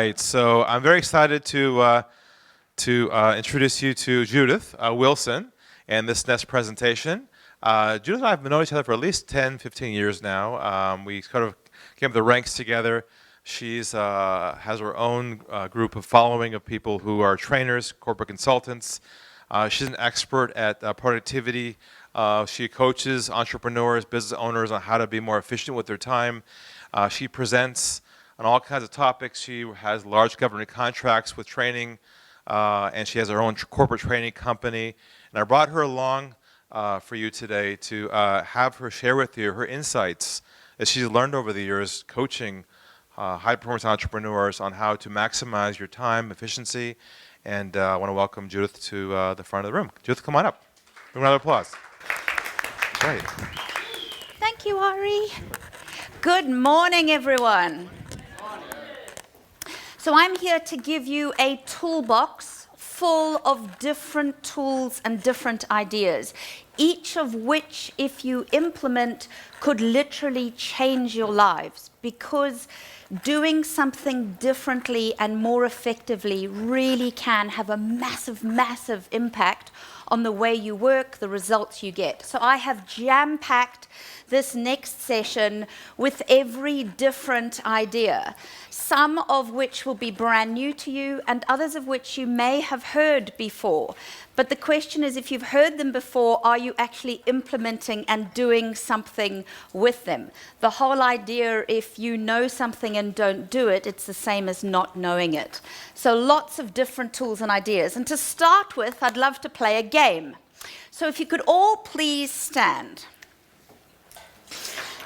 right, so I'm very excited to introduce you to Judith Wilson and this next presentation. Judith and I have known each other for at least 10, 15 years now. We sort of came up the ranks together. She's has her own group of following of people who are trainers, corporate consultants. She's an expert at productivity. She coaches entrepreneurs, business owners on how to be more efficient with their time. She presents on all kinds of topics. She has large government contracts with training, and she has her own corporate training company. And I brought her along for you today to have her share with you her insights that she's learned over the years coaching high-performance entrepreneurs on how to maximize your time, efficiency. And I want to welcome Judith to the front of the room. Judith, come on up. Give a round of applause. Great. Thank you, Ari. Good morning, everyone. So I'm here to give you a toolbox full of different tools and different ideas, each of which, if you implement, could literally change your lives, because doing something differently and more effectively really can have a massive, massive impact on the way you work, the results you get. So I have jam-packed this next session with every different idea, some of which will be brand new to you and others of which you may have heard before. But the question is, if you've heard them before, are you actually implementing and doing something with them? The whole idea, if you know something and don't do it, it's the same as not knowing it. So lots of different tools and ideas. And to start with, I'd love to play a game. So if you could all please stand.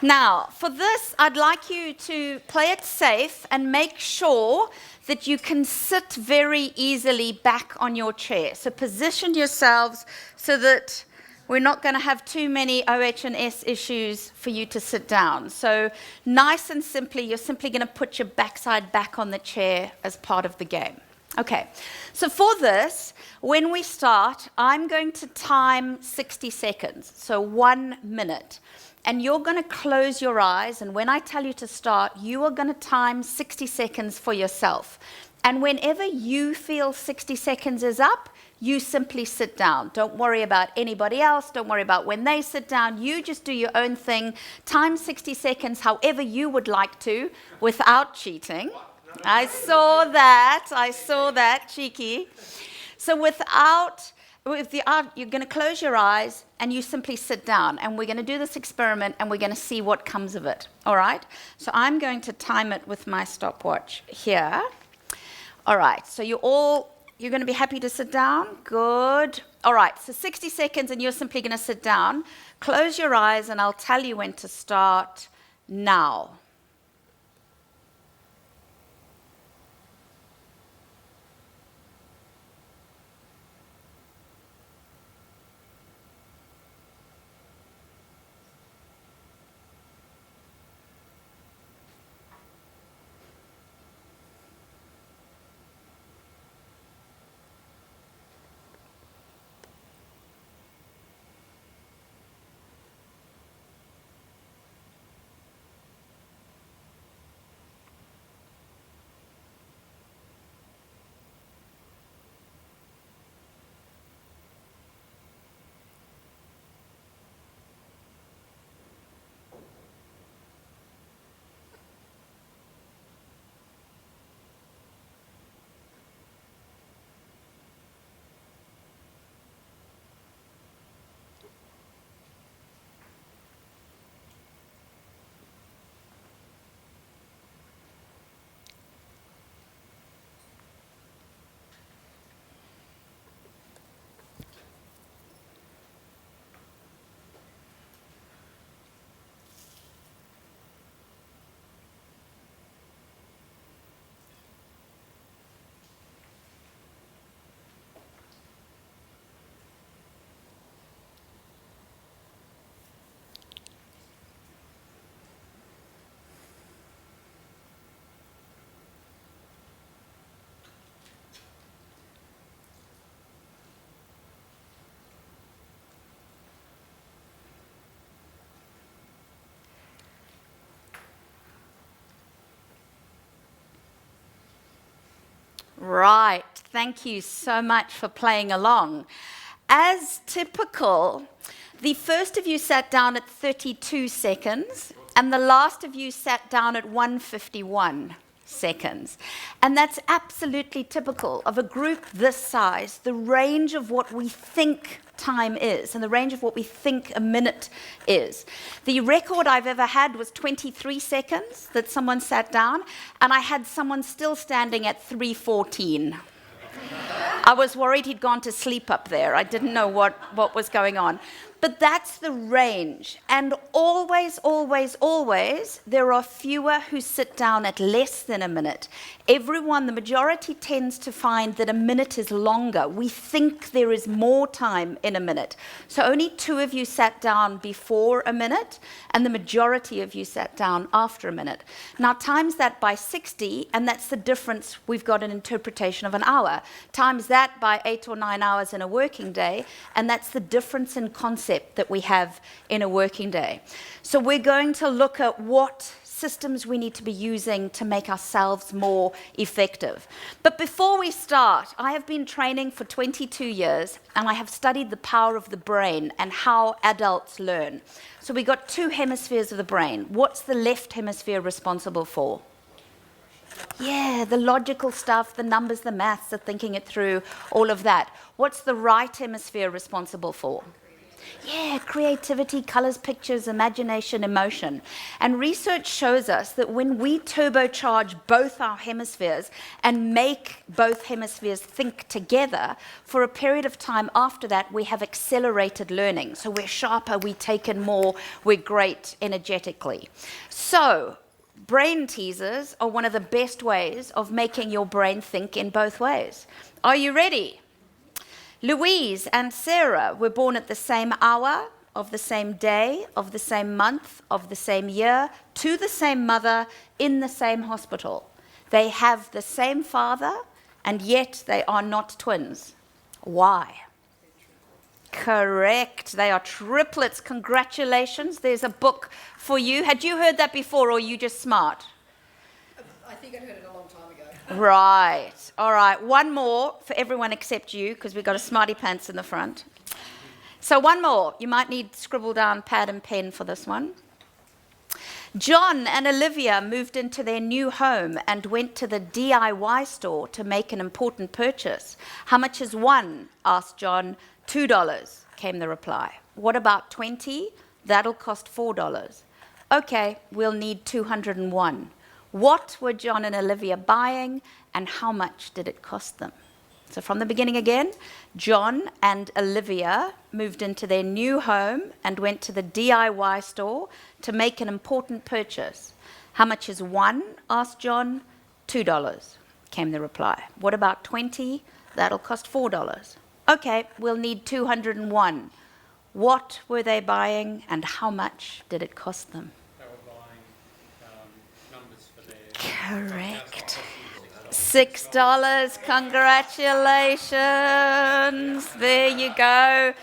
Now, for this, I'd like you to play it safe and make sure that you can sit very easily back on your chair. So position yourselves so that we're not going to have too many OH&S issues for you to sit down. So nice and simply, you're simply going to put your backside back on the chair as part of the game. Okay, so for this, when we start, I'm going to time 60 seconds, so 1 minute. And you're going to close your eyes, and when I tell you to start, you are going to time 60 seconds for yourself. And whenever you feel 60 seconds is up, you simply sit down. Don't worry about anybody else. Don't worry about when they sit down. You just do your own thing. Time 60 seconds however you would like to without cheating. I saw that, cheeky. So you're going to close your eyes and you simply sit down, and we're going to do this experiment and we're going to see what comes of it. All right? So I'm going to time it with my stopwatch here. All right. So you're going to be happy to sit down? Good. All right. So 60 seconds and you're simply going to sit down. Close your eyes and I'll tell you when to start now. Right. Thank you so much for playing along. As typical, the first of you sat down at 32 seconds, and the last of you sat down at 151 seconds. And that's absolutely typical of a group this size, the range of what we think time is and the range of what we think a minute is. The record I've ever had was 23 seconds that someone sat down, and I had someone still standing at 3:14. I was worried he'd gone to sleep up there. I didn't know what was going on. But that's the range. And always, always, always, there are fewer who sit down at less than a minute. Everyone, the majority, tends to find that a minute is longer. We think there is more time in a minute. So only 2 of you sat down before a minute, and the majority of you sat down after a minute. Now, times that by 60, and that's the difference. We've got an interpretation of an hour. Times that by 8 or 9 hours in a working day, and that's the difference in concept that we have in a working day. So we're going to look at what systems we need to be using to make ourselves more effective. But before we start, I have been training for 22 years, and I have studied the power of the brain and how adults learn. So we got 2 hemispheres of the brain. What's the left hemisphere responsible for? Yeah, the logical stuff, the numbers, the maths, the thinking it through, all of that. What's the right hemisphere responsible for? Yeah, creativity, colors, pictures, imagination, emotion. And research shows us that when we turbocharge both our hemispheres and make both hemispheres think together, for a period of time after that, we have accelerated learning. So we're sharper, we take in more, we're great energetically. So brain teasers are one of the best ways of making your brain think in both ways. Are you ready? Louise and Sarah were born at the same hour, of the same day, of the same month, of the same year, to the same mother, in the same hospital. They have the same father, and yet they are not twins. Why? Correct. They are triplets. Congratulations. There's a book for you. Had you heard that before, or are you just smart? I think I'd heard it a long time ago. Right. All right. One more for everyone except you, because we've got a smarty pants in the front. So one more. You might need scribble down pad and pen for this one. John and Olivia moved into their new home and went to the DIY store to make an important purchase. How much is one? Asked John. $2, came the reply. What about 20? That'll cost $4. Okay, we'll need 201. What were John and Olivia buying, and how much did it cost them? So from the beginning again, John and Olivia moved into their new home and went to the DIY store to make an important purchase. How much is one? Asked John. $2, came the reply. What about 20? That'll cost $4. Okay, we'll need 201. What were they buying, and how much did it cost them? They were buying numbers for their... Correct. $6. Congratulations. There you go.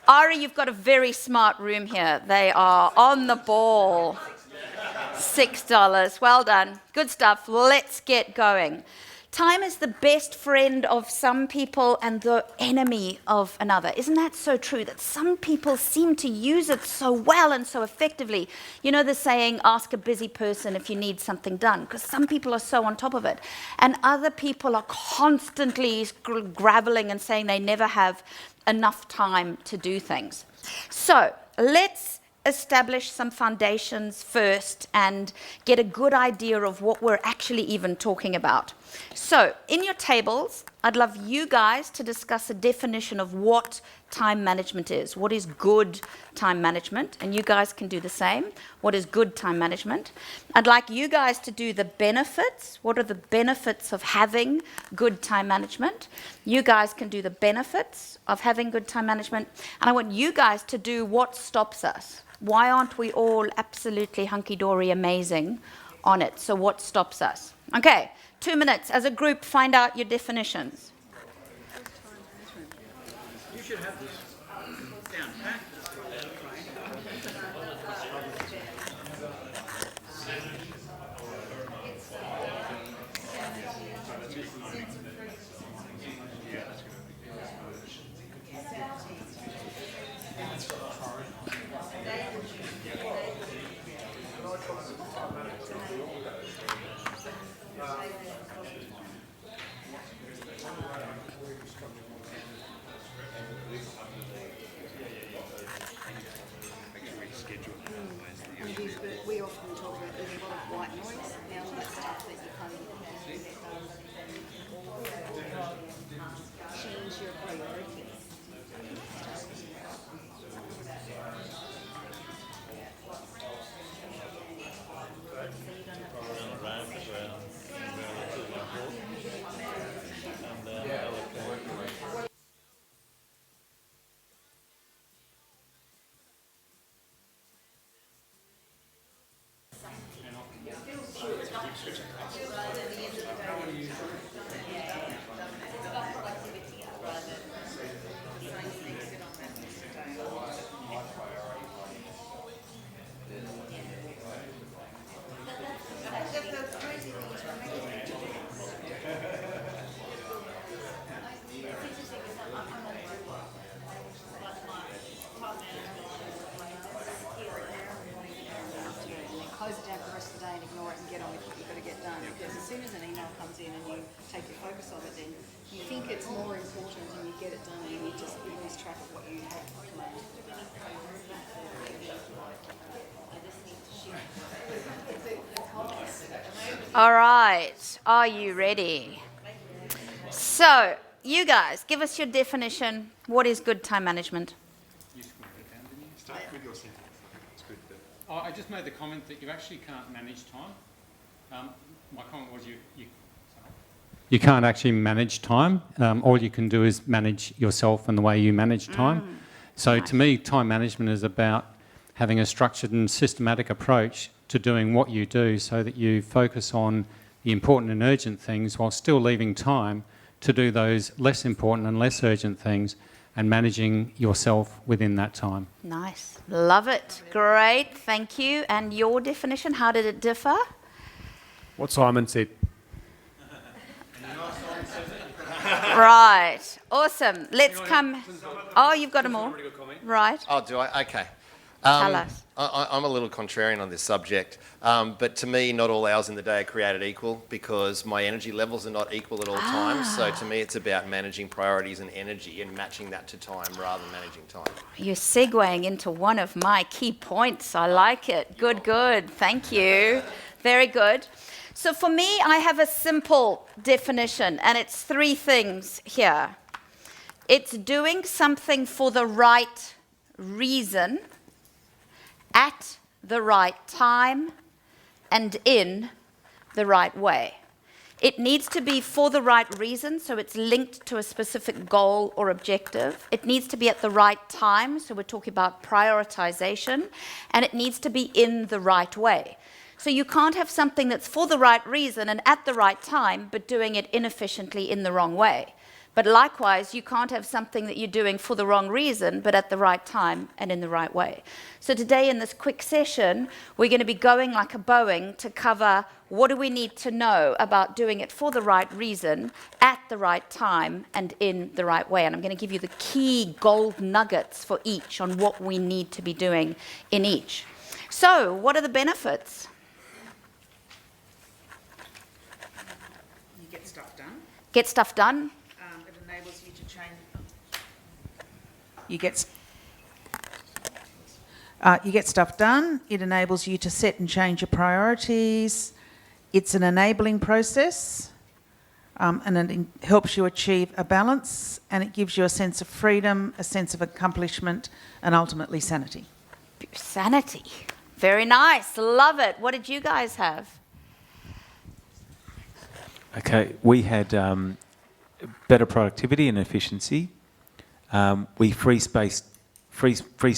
Ari, you've got a very smart room here. They are on the ball. $6. Well done. Good stuff. Let's get going. Time is the best friend of some people and the enemy of another. Isn't that so true, that some people seem to use it so well and so effectively? You know the saying, ask a busy person if you need something done, because some people are so on top of it. And other people are constantly graveling and saying they never have enough time to do things. So let's establish some foundations first and get a good idea of what we're actually even talking about. So in your tables, I'd love you guys to discuss a definition of what time management is. What is good time management? And you guys can do the same. What is good time management? I'd like you guys to do the benefits. What are the benefits of having good time management? You guys can do the benefits of having good time management. And I want you guys to do what stops us. Why aren't we all absolutely hunky-dory amazing on it? So what stops us? Okay, 2 minutes. As a group, find out your definitions. You should have this down pat. Close it down for the rest of the day and ignore it and get on with what you've got to get done. Because as soon as an email comes in and you take your focus on it, then you think it's more important and you get it done and you lose track of what you have planned. All right, are you ready? So, you guys, give us your definition. What is good time management? You scribbled it down, didn't you? Start with your sentence. It's good. Oh, I just made the comment that you actually can't manage time. My comment was you can't actually manage time. All you can do is manage yourself and the way you manage time. So nice. To me, time management is about having a structured and systematic approach to doing what you do so that you focus on the important and urgent things while still leaving time to do those less important and less urgent things and managing yourself within that time. Nice. Love it. Great. Thank you. And your definition, how did it differ? What Simon said. Right. Awesome. Let's come. Oh, you've got them all. Right. Oh, do I? Okay. Tell us. I'm a little contrarian on this subject, but to me, not all hours in the day are created equal because my energy levels are not equal at all times. So to me, it's about managing priorities and energy and matching that to time rather than managing time. You're segueing into one of my key points. I like it. Good, good. Thank you. Very good. So for me, I have a simple definition, and it's three things here. It's doing something for the right reason, at the right time, and in the right way. It needs to be for the right reason, so it's linked to a specific goal or objective. It needs to be at the right time, so we're talking about prioritization, and it needs to be in the right way. So you can't have something that's for the right reason and at the right time, but doing it inefficiently in the wrong way. But likewise, you can't have something that you're doing for the wrong reason, but at the right time and in the right way. So today in this quick session, we're going to be going like a Boeing to cover what do we need to know about doing it for the right reason, at the right time, and in the right way. And I'm going to give you the key gold nuggets for each on what we need to be doing in each. So what are the benefits? You get stuff done. Get stuff done. It enables you to change. You get stuff done. It enables you to set and change your priorities. It's an enabling process, and it helps you achieve a balance, and it gives you a sense of freedom, a sense of accomplishment, and ultimately sanity. Sanity. Very nice. Love it. What did you guys have? Okay, we had better productivity and efficiency. We freeze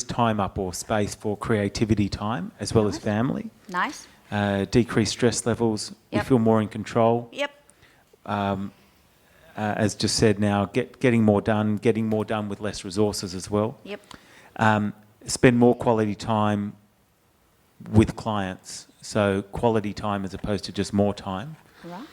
time up or space for creativity time as well as family. Nice. Decrease stress levels. Yep. We feel more in control. Yep. As just said now, getting more done with less resources as well. Yep. Spend more quality time with clients. So quality time as opposed to just more time. Right.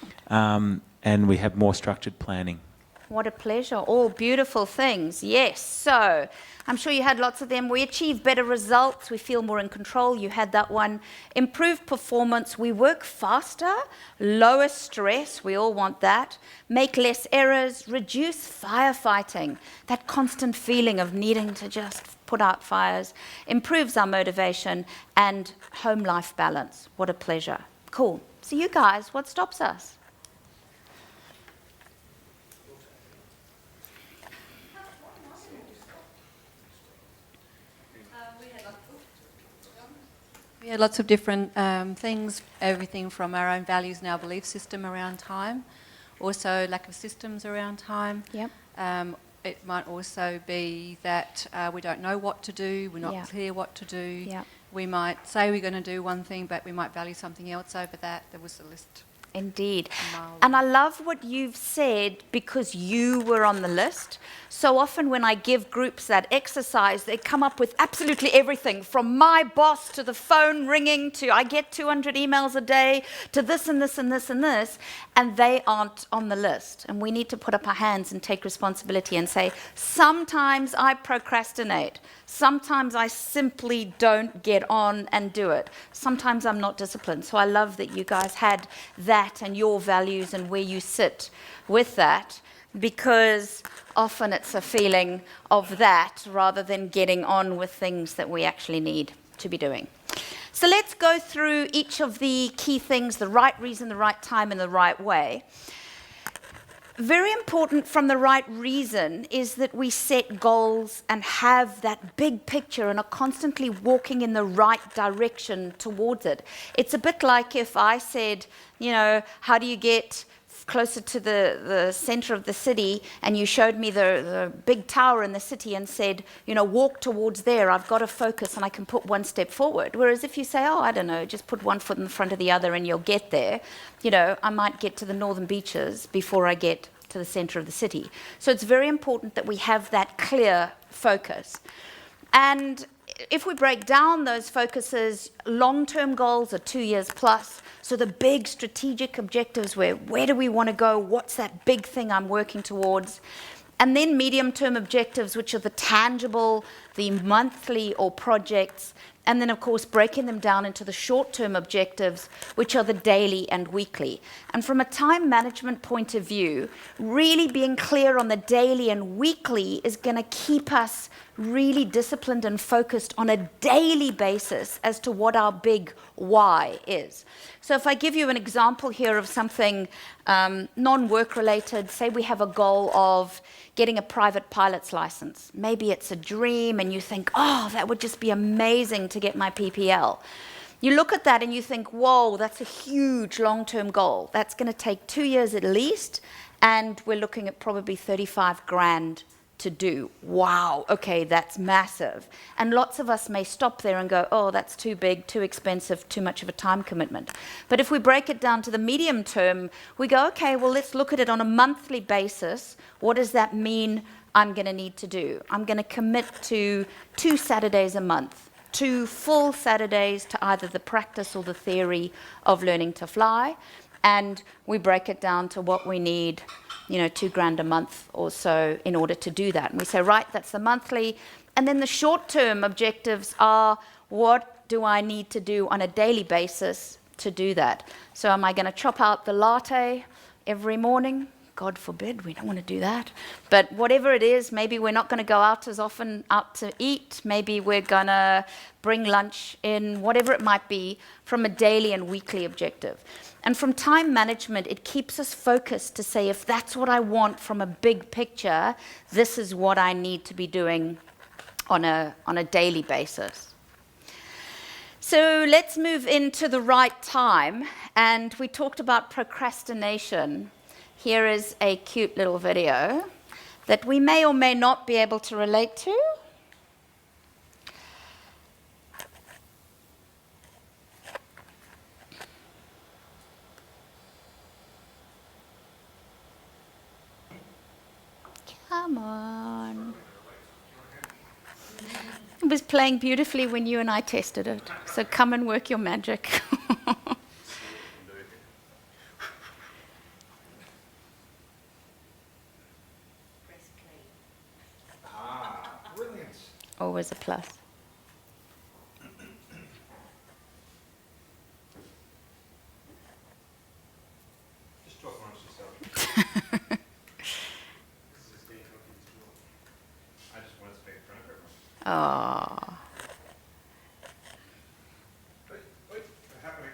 And we have more structured planning. What a pleasure. All beautiful things. Yes. So I'm sure you had lots of them. We achieve better results. We feel more in control. You had that one. Improved performance. We work faster. Lower stress. We all want that. Make less errors. Reduce firefighting. That constant feeling of needing to just put out fires. Improves our motivation and home life balance. What a pleasure. Cool. So you guys, what stops us? We had lots of different things, everything from our own values and our belief system around time, also lack of systems around time. Yep. It might also be that we don't know what to do, we're not Yeah. clear what to do. Yep. we might say we're going to do one thing, but we might value something else over that. There was a list. Indeed. Mile. And I love what you've said because you were on the list. So often when I give groups that exercise, they come up with absolutely everything from my boss to the phone ringing to I get 200 emails a day to this and this and this and this, and they aren't on the list. And we need to put up our hands and take responsibility and say, sometimes I procrastinate. Sometimes I simply don't get on and do it. Sometimes I'm not disciplined. So I love that you guys had that and your values and where you sit with that, because often it's a feeling of that rather than getting on with things that we actually need to be doing. So let's go through each of the key things, the right reason, the right time, and the right way. Very important from the right reason is that we set goals and have that big picture and are constantly walking in the right direction towards it. It's a bit like if I said, you know, how do you get closer to the center of the city, and you showed me the big tower in the city and said, you know, walk towards there, I've got to focus and I can put one step forward. Whereas if you say, oh, I don't know, just put one foot in front of the other and you'll get there, you know, I might get to the northern beaches before I get to the center of the city. So it's very important that we have that clear focus. And if we break down those focuses, long-term goals are 2 years plus. So the big strategic objectives, where do we want to go? What's that big thing I'm working towards? And then medium-term objectives, which are the tangible, the monthly or projects. And then, of course, breaking them down into the short-term objectives, which are the daily and weekly. And from a time management point of view, really being clear on the daily and weekly is going to keep us really disciplined and focused on a daily basis as to what our big why is. So if I give you an example here of something non-work related, say we have a goal of getting a private pilot's license. Maybe it's a dream and you think, oh, that would just be amazing to get my PPL. You look at that and you think, whoa, that's a huge long-term goal. That's going to take 2 years at least, and we're looking at probably 35 grand to do. Wow, okay, that's massive. And lots of us may stop there and go, oh, that's too big, too expensive, too much of a time commitment. But if we break it down to the medium term, we go, okay, well, let's look at it on a monthly basis. What does that mean I'm going to need to do? I'm going to commit to 2 Saturdays a month, 2 full Saturdays to either the practice or the theory of learning to fly. And we break it down to what we need, you know, 2 grand a month or so in order to do that. And we say, right, that's the monthly. And then the short-term objectives are, what do I need to do on a daily basis to do that? So am I going to chop out the latte every morning? God forbid, we don't want to do that. But whatever it is, maybe we're not going to go out as often out to eat. Maybe we're going to bring lunch in, whatever it might be, from a daily and weekly objective. And from time management, it keeps us focused to say, if that's what I want from a big picture, this is what I need to be doing on a daily basis. So let's move into the right time. And we talked about procrastination. Here is a cute little video that we may or may not be able to relate to. Come on. It was playing beautifully when you and I tested it. So come and work your magic. Always a plus. Just talk amongst yourself. I just wanted to speak in front of everyone. Oh. Wait, happening.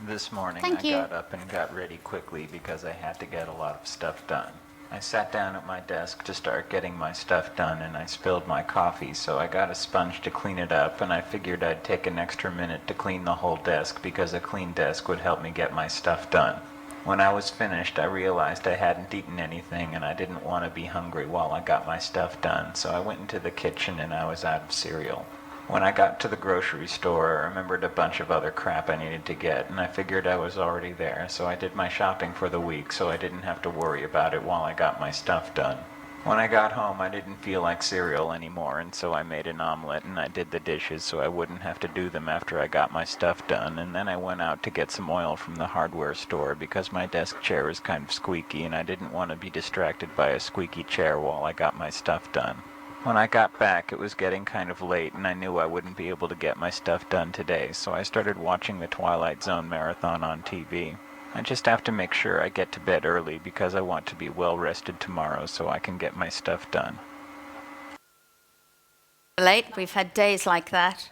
This morning Thank I you. got up and got ready quickly because I had to get a lot of stuff done. I sat down at my desk to start getting my stuff done and I spilled my coffee, so I got a sponge to clean it up, and I figured I'd take an extra minute to clean the whole desk because a clean desk would help me get my stuff done. When I was finished, I realized I hadn't eaten anything and I didn't want to be hungry while I got my stuff done, so I went into the kitchen and I was out of cereal. When I got to the grocery store, I remembered a bunch of other crap I needed to get, and I figured I was already there, so I did my shopping for the week so I didn't have to worry about it while I got my stuff done. When I got home, I didn't feel like cereal anymore, and so I made an omelet and I did the dishes so I wouldn't have to do them after I got my stuff done, and then I went out to get some oil from the hardware store because my desk chair was kind of squeaky and I didn't want to be distracted by a squeaky chair while I got my stuff done. When I got back, it was getting kind of late, and I knew I wouldn't be able to get my stuff done today, so I started watching the Twilight Zone marathon on TV. I just have to make sure I get to bed early because I want to be well rested tomorrow so I can get my stuff done. Late, we've had days like that.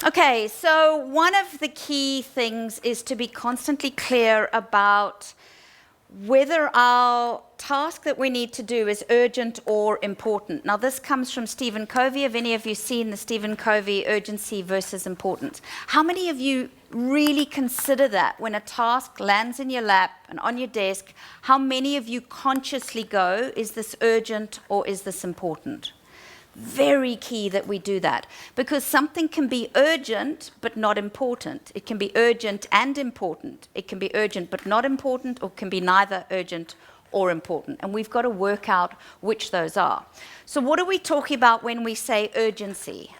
Okay, so one of the key things is to be constantly clear about whether our task that we need to do is urgent or important. Now, this comes from Stephen Covey. Have any of you seen the Stephen Covey urgency versus importance? How many of you really consider that when a task lands in your lap and on your desk? How many of you consciously go, is this urgent or is this important? Very key that we do that, because something can be urgent but not important. It can be urgent and important. It can be urgent but not important, or can be neither urgent or important. And we've got to work out which those are. So what are we talking about when we say urgency?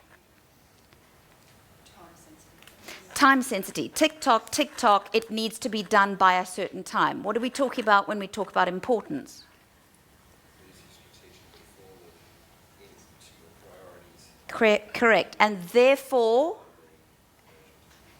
Time sensitive. Tick tock, tick tock, it needs to be done by a certain time. What are we talking about when we talk about importance? Correct. And therefore,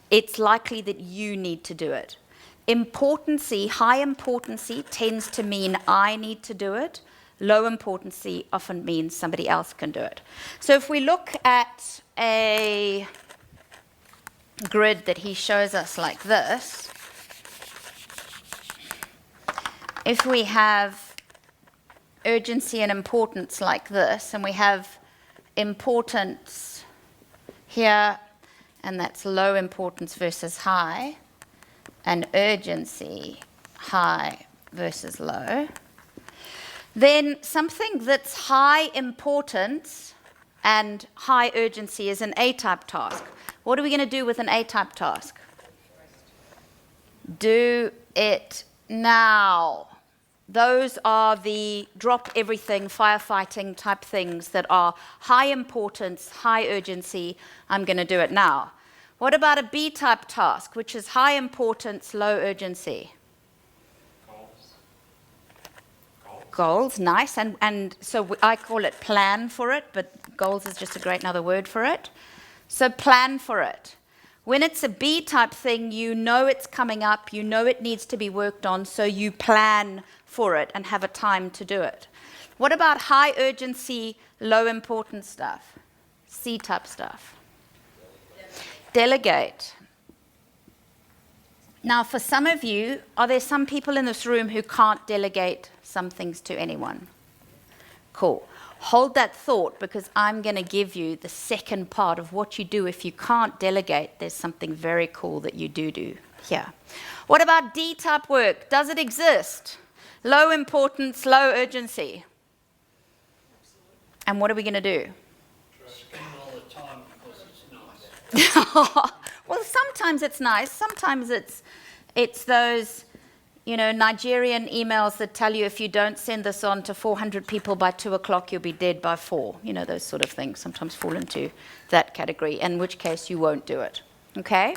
it's likely that you need to do it. Importancy, high importancy, tends to mean I need to do it. Low importancy often means somebody else can do it. So if we look at a grid that he shows us like this, if we have urgency and importance like this, and we have importance here, and that's low importance versus high, and urgency, high versus low, then something that's high importance and high urgency is an A-type task. What are we going to do with an A-type task? Do it now. Those are the drop everything, firefighting type things that are high importance, high urgency. I'm going to do it now. What about a B-type task, which is high importance, low urgency? Goals, nice. And so I call it plan for it, but goals is just a great another word for it. So plan for it. When it's a B-type thing, you know it's coming up, you know it needs to be worked on, so you plan for it and have a time to do it. What about high urgency, low importance stuff? C-type stuff. Delegate. Now, for some of you, are there some people in this room who can't delegate some things to anyone? Cool. Hold that thought, because I'm going to give you the second part of what you do if you can't delegate. There's something very cool that you do here. What about D-type work? Does it exist? Low importance, low urgency. And what are we going to do? All the time because it's nice. Well, sometimes it's nice. Sometimes it's those, Nigerian emails that tell you if you don't send this on to 400 people by 2 o'clock, you'll be dead by 4. Those sort of things sometimes fall into that category, in which case you won't do it. Okay?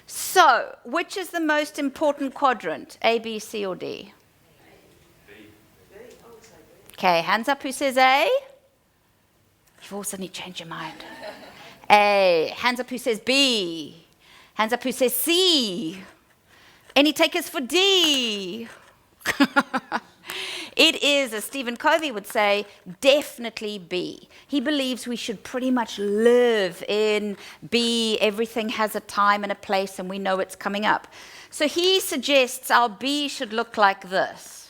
So, which is the most important quadrant? A, B, C, or D? Okay, hands up who says A. You've all suddenly changed your mind. A. Hands up who says B. Hands up who says C. Any takers for D? It is, as Stephen Covey would say, definitely B. He believes we should pretty much live in B. Everything has a time and a place, and we know it's coming up. So he suggests our B should look like this.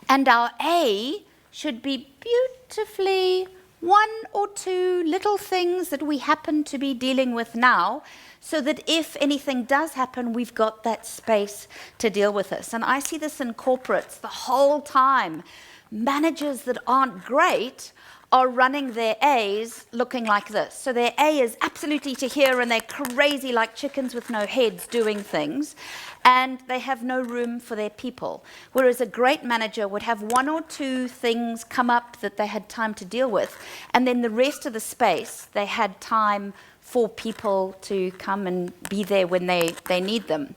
And our A should be beautifully one or two little things that we happen to be dealing with now, so that if anything does happen, we've got that space to deal with this. And I see this in corporates the whole time. Managers that aren't great are running their A's looking like this. So their A is absolutely to here, and they're crazy like chickens with no heads doing things, and they have no room for their people. Whereas a great manager would have one or two things come up that they had time to deal with, and then the rest of the space, they had time for people to come and be there when they need them.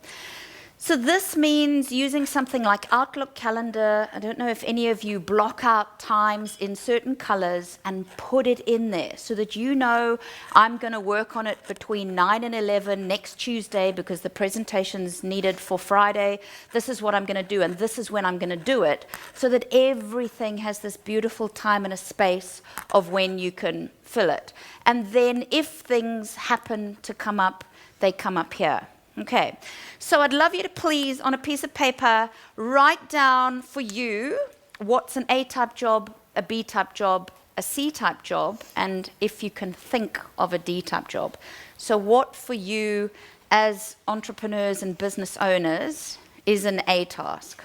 So this means using something like Outlook Calendar. I don't know if any of you block out times in certain colors and put it in there so that you know I'm going to work on it between 9 and 11 next Tuesday because the presentation's needed for Friday. This is what I'm going to do, and this is when I'm going to do it, so that everything has this beautiful time and a space of when you can fill it. And then if things happen to come up, they come up here. Okay, so I'd love you to please, on a piece of paper, write down for you what's an A-type job, a B-type job, a C-type job, and if you can think of a D-type job. So what for you as entrepreneurs and business owners is an A task?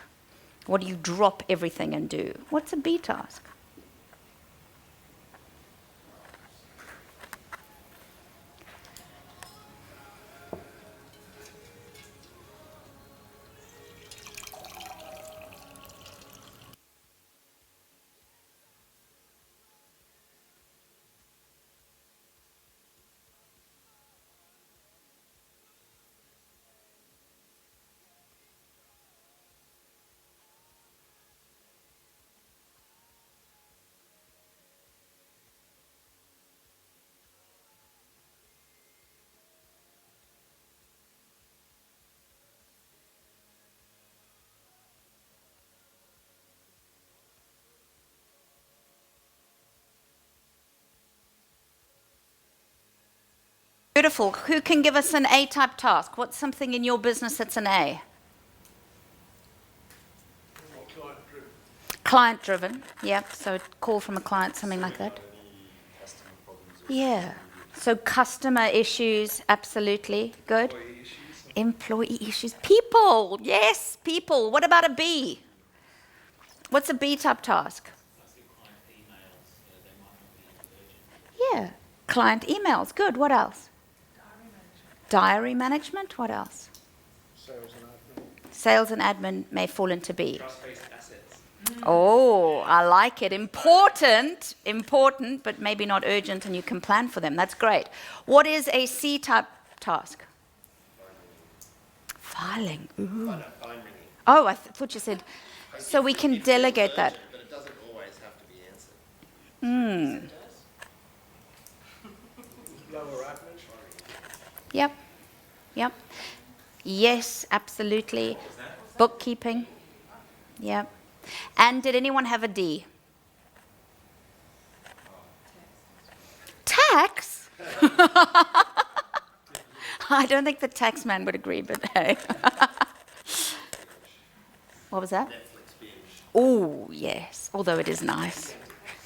What do you drop everything and do? What's a B task? Beautiful. Who can give us an A-type task? What's something in your business that's an A? Client-driven. Yep. So a call from a client, something like that. Yeah. So customer issues, absolutely. Good. Employee issues. People. Yes, people. What about a B? What's a B-type task? Yeah. Client emails. Good. What else? Diary management. What else? Sales and admin. Sales and admin may fall into B. Trust-based assets. Oh, I like it. Important, but maybe not urgent, and you can plan for them. That's great. What is a C-type task? Filing. Ooh. Oh, I thought you said, so we can delegate that. But it doesn't always have to be answered. Lower admin. Yep. Yep. Yes, absolutely. Bookkeeping. Yep. And did anyone have a D? Tax? I don't think the tax man would agree, but hey. What was that? Oh, yes. Although it is nice.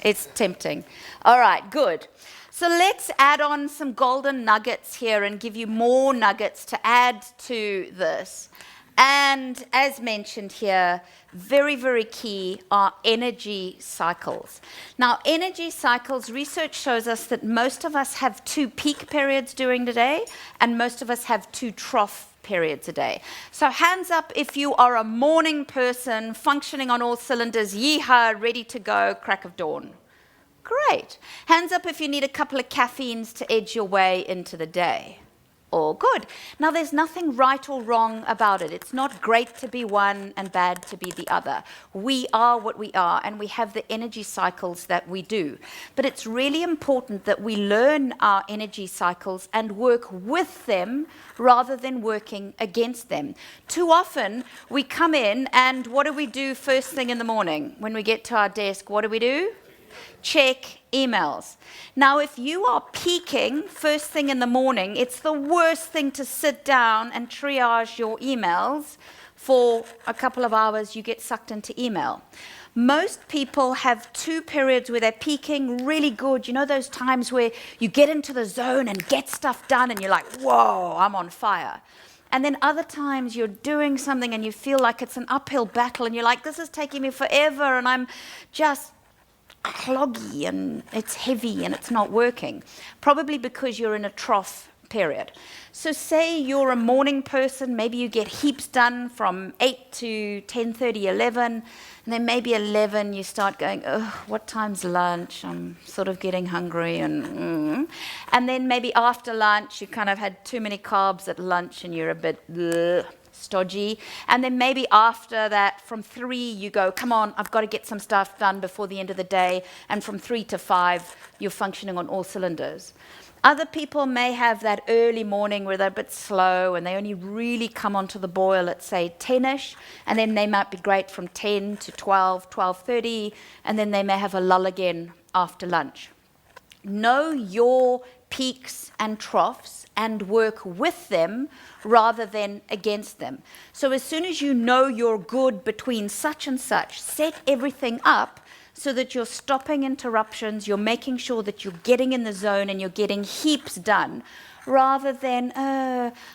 It's tempting. All right, good. So let's add on some golden nuggets here and give you more nuggets to add to this. And as mentioned here, very, very key are energy cycles. Now, energy cycles, research shows us that most of us have 2 peak periods during the day, and most of us have 2 trough periods a day. So hands up if you are a morning person, functioning on all cylinders, yeehaw, ready to go, crack of dawn. Great. Hands up if you need a couple of caffeines to edge your way into the day. All good. Now, there's nothing right or wrong about it. It's not great to be one and bad to be the other. We are what we are, and we have the energy cycles that we do. But it's really important that we learn our energy cycles and work with them rather than working against them. Too often, we come in, and what do we do first thing in the morning? When we get to our desk, what do? Check emails. Now, if you are peaking first thing in the morning, it's the worst thing to sit down and triage your emails for a couple of hours. You get sucked into email. Most people have 2 periods where they're peaking really good. You know those times where you get into the zone and get stuff done and you're like, whoa, I'm on fire. And then other times you're doing something and you feel like it's an uphill battle and you're like, this is taking me forever and I'm just cloggy and it's heavy and it's not working. Probably because you're in a trough period. So say you're a morning person, maybe you get heaps done from 8 to 10:30, 11, and then maybe 11 you start going, oh, what time's lunch? I'm sort of getting hungry and then maybe after lunch you kind of had too many carbs at lunch and you're a bit stodgy. And then maybe after that, from 3, you go, come on, I've got to get some stuff done before the end of the day. And from 3 to 5, you're functioning on all cylinders. Other people may have that early morning where they're a bit slow and they only really come onto the boil at, say, 10-ish, and then they might be great from 10 to 12, 12:30, and then they may have a lull again after lunch. Know your peaks and troughs and work with them rather than against them. So as soon as you know you're good between such and such, set everything up so that you're stopping interruptions, you're making sure that you're getting in the zone and you're getting heaps done, rather than,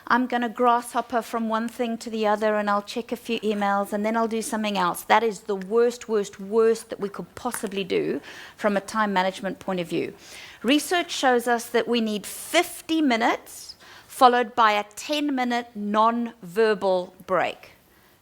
I'm going to grasshopper from one thing to the other and I'll check a few emails and then I'll do something else. That is the worst that we could possibly do from a time management point of view. Research shows us that we need 50 minutes followed by a 10-minute non-verbal break.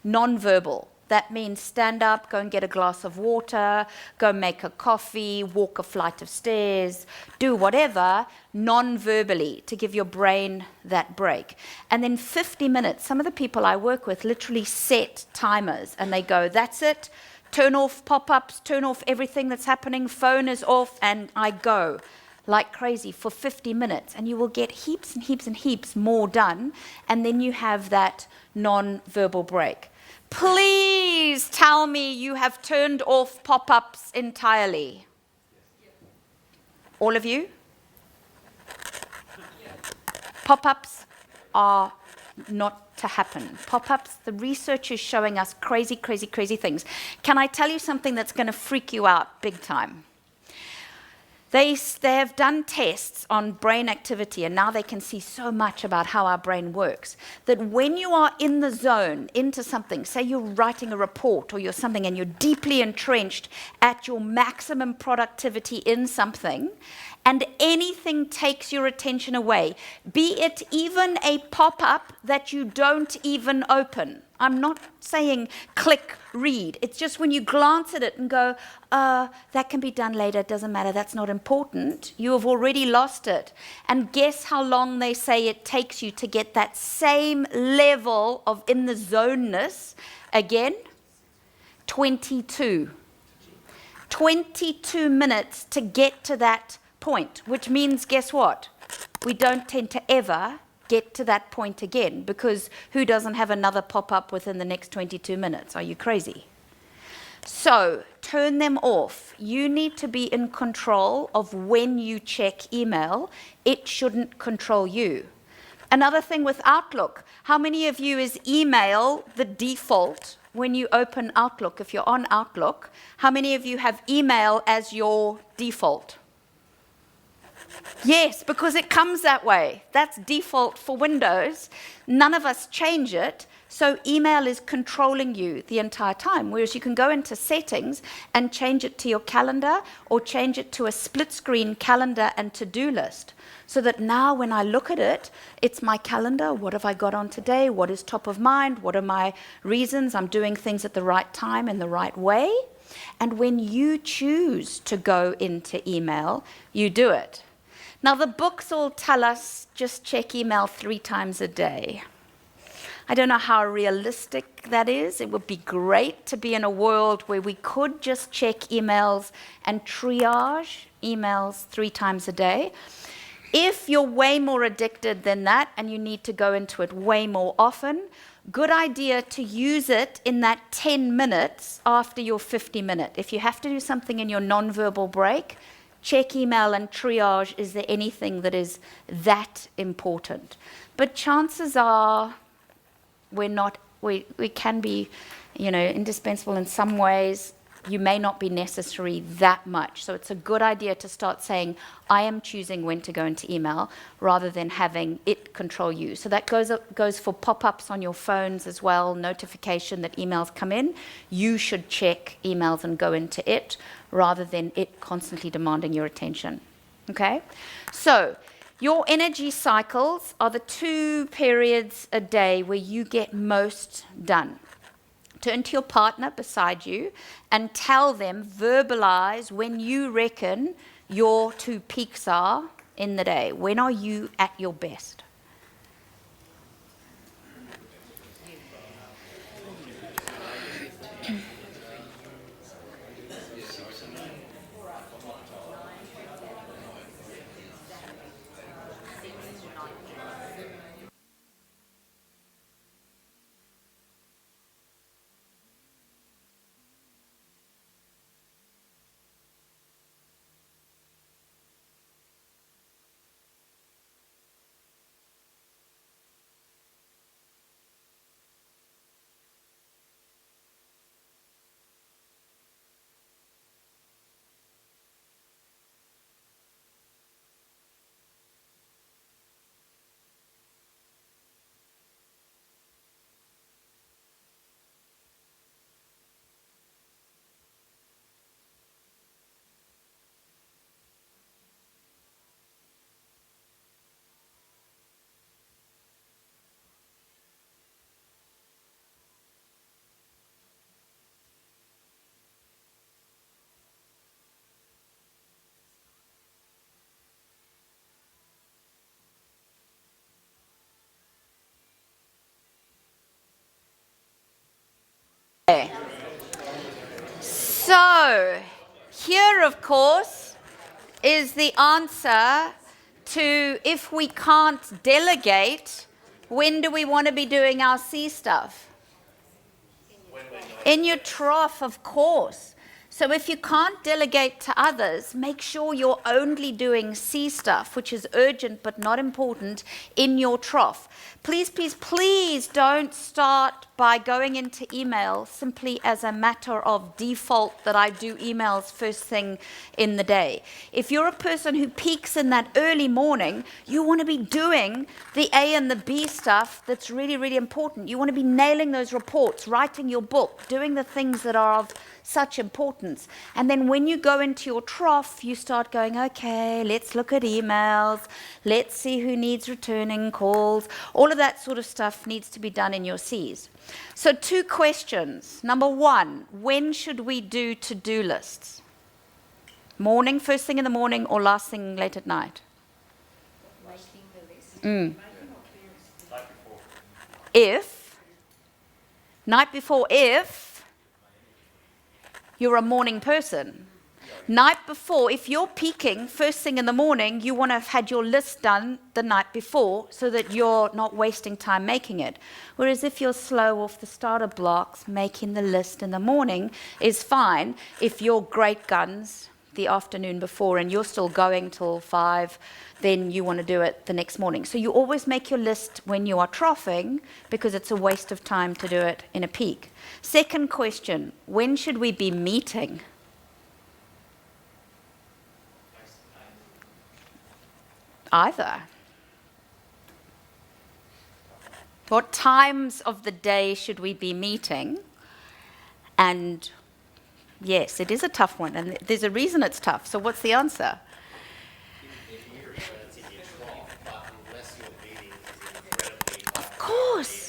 Non-verbal. That means stand up, go and get a glass of water, go make a coffee, walk a flight of stairs, do whatever non-verbally to give your brain that break. And then 50 minutes. Some of the people I work with literally set timers and they go, that's it, turn off pop-ups, turn off everything that's happening, phone is off, and I go like crazy for 50 minutes. And you will get heaps and heaps and heaps more done. And then you have that non-verbal break. Please tell me you have turned off pop-ups entirely. All of you? Pop-ups are not to happen. Pop-ups, the research is showing us crazy, crazy, crazy things. Can I tell you something that's going to freak you out big time? They have done tests on brain activity, and now they can see so much about how our brain works, that when you are in the zone, into something, say you're writing a report or you're something and you're deeply entrenched at your maximum productivity in something, and anything takes your attention away, be it even a pop-up that you don't even open. I'm not saying click, read. It's just when you glance at it and go, that can be done later, it doesn't matter, that's not important. You have already lost it. And guess how long they say it takes you to get that same level of in the zoneness again? 22. 22 minutes to get to that point, which means, guess what? We don't tend to ever get to that point again, because who doesn't have another pop-up within the next 22 minutes? Are you crazy? So turn them off. You need to be in control of when you check email. It shouldn't control you. Another thing with Outlook, how many of you is email the default when you open Outlook? If you're on Outlook, how many of you have email as your default? Yes, because it comes that way. That's default for Windows. None of us change it, so email is controlling you the entire time, whereas you can go into settings and change it to your calendar or change it to a split-screen calendar and to-do list, so that now when I look at it, it's my calendar. What have I got on today? What is top of mind? What are my reasons I'm doing things at the right time in the right way? And when you choose to go into email, you do it. Now, the books all tell us just check email 3 times a day. I don't know how realistic that is. It would be great to be in a world where we could just check emails and triage emails 3 times a day. If you're way more addicted than that and you need to go into it way more often, good idea to use it in that 10 minutes after your 50-minute. If you have to do something in your non-verbal break, check email and triage, is there anything that is that important? But chances are we can be, indispensable in some ways. you may not be necessary that much. So it's a good idea to start saying, I am choosing when to go into email rather than having it control you. So that goes for pop-ups on your phones as well, notification that emails come in. You should check emails and go into it rather than it constantly demanding your attention. Okay? So your energy cycles are the 2 periods a day where you get most done. Turn to your partner beside you and tell them, verbalize when you reckon your 2 peaks are in the day. When are you at your best? Okay. So, here, of course, is the answer to if we can't delegate, when do we want to be doing our C stuff? In your trough, of course. So if you can't delegate to others, make sure you're only doing C stuff, which is urgent but not important, in your trough. Please, please, please don't start by going into email simply as a matter of default that I do emails first thing in the day. If you're a person who peaks in that early morning, you want to be doing the A and the B stuff that's really, really important. You want to be nailing those reports, writing your book, doing the things that are of such importance. And then when you go into your trough, you start going, okay, let's look at emails, let's see who needs returning calls. All of that sort of stuff needs to be done in your C's. So 2 questions. Number 1, when should we do to-do lists? Morning, first thing in the morning, or last thing late at night? Night before if you're a morning person. Night before, if you're peaking first thing in the morning, you want to have had your list done the night before so that you're not wasting time making it. Whereas if you're slow off the starter blocks, making the list in the morning is fine. If you're great guns the afternoon before and you're still going till 5, then you want to do it the next morning. So you always make your list when you are troughing because it's a waste of time to do it in a peak. Second question, when should we be meeting? Either. What times of the day should we be meeting? And yes, it is a tough one, and there's a reason it's tough. So what's the answer? Of course.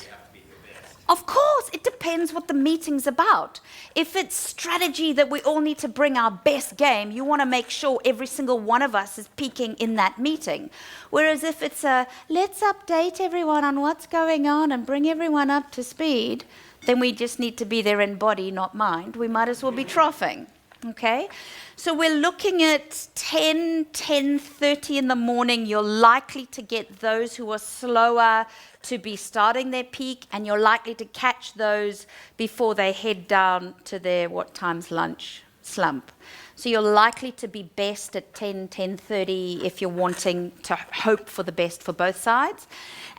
Of course, it depends what the meeting's about. If it's strategy that we all need to bring our best game, you want to make sure every single one of us is peaking in that meeting. Whereas if it's a, let's update everyone on what's going on and bring everyone up to speed, then we just need to be there in body, not mind. We might as well be troughing, okay? So we're looking at 10:30 in the morning. You're likely to get those who are slower to be starting their peak, and you're likely to catch those before they head down to their what time's lunch slump. So you're likely to be best at 10:30 if you're wanting to hope for the best for both sides.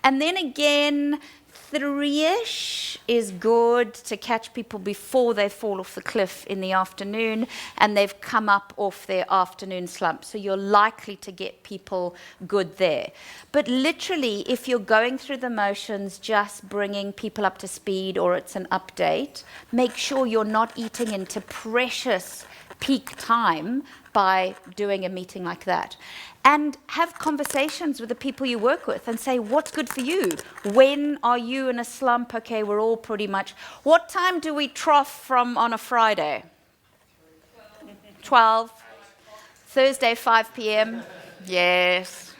And then again, 3-ish is good to catch people before they fall off the cliff in the afternoon and they've come up off their afternoon slump. So you're likely to get people good there. But literally, if you're going through the motions, just bringing people up to speed or it's an update, make sure you're not eating into precious peak time by doing a meeting like that. And have conversations with the people you work with and say, what's good for you? When are you in a slump? Okay, we're all pretty much. What time do we trough from on a Friday? 12. Thursday, 5 p.m. Yes.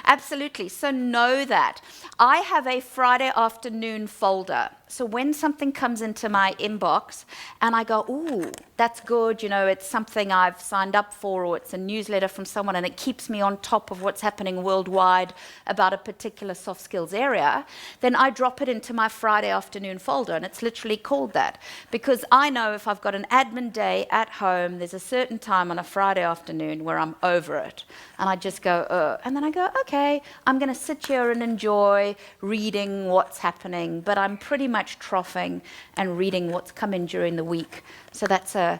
Absolutely. So know that. I have a Friday afternoon folder. So when something comes into my inbox and I go, ooh, that's good, you know, it's something I've signed up for or it's a newsletter from someone and it keeps me on top of what's happening worldwide about a particular soft skills area, then I drop it into my Friday afternoon folder and it's literally called that. Because I know if I've got an admin day at home, there's a certain time on a Friday afternoon where I'm over it. And I just go, and then I go, okay, I'm going to sit here and enjoy reading what's happening, but I'm pretty much troughing and reading what's come in during the week. So that's a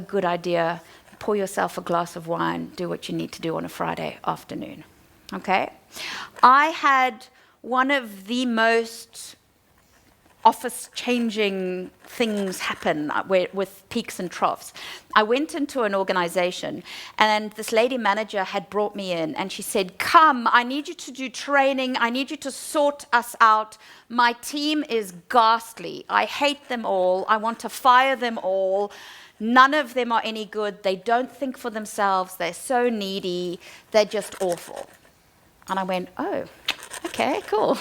good idea. Pour yourself a glass of wine, do what you need to do on a Friday afternoon. Okay? I had one of the most office-changing things happen with peaks and troughs. I went into an organization and this lady manager had brought me in and she said, come, I need you to do training. I need you to sort us out. My team is ghastly. I hate them all. I want to fire them all. None of them are any good. They don't think for themselves. They're so needy. They're just awful. And I went, oh, okay, cool.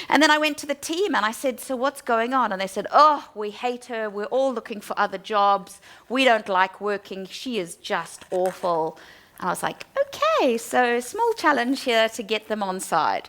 And then I went to the team and I said, so what's going on? And they said, oh, we hate her. We're all looking for other jobs. We don't like working. She is just awful. And I was like, okay, so small challenge here to get them on side.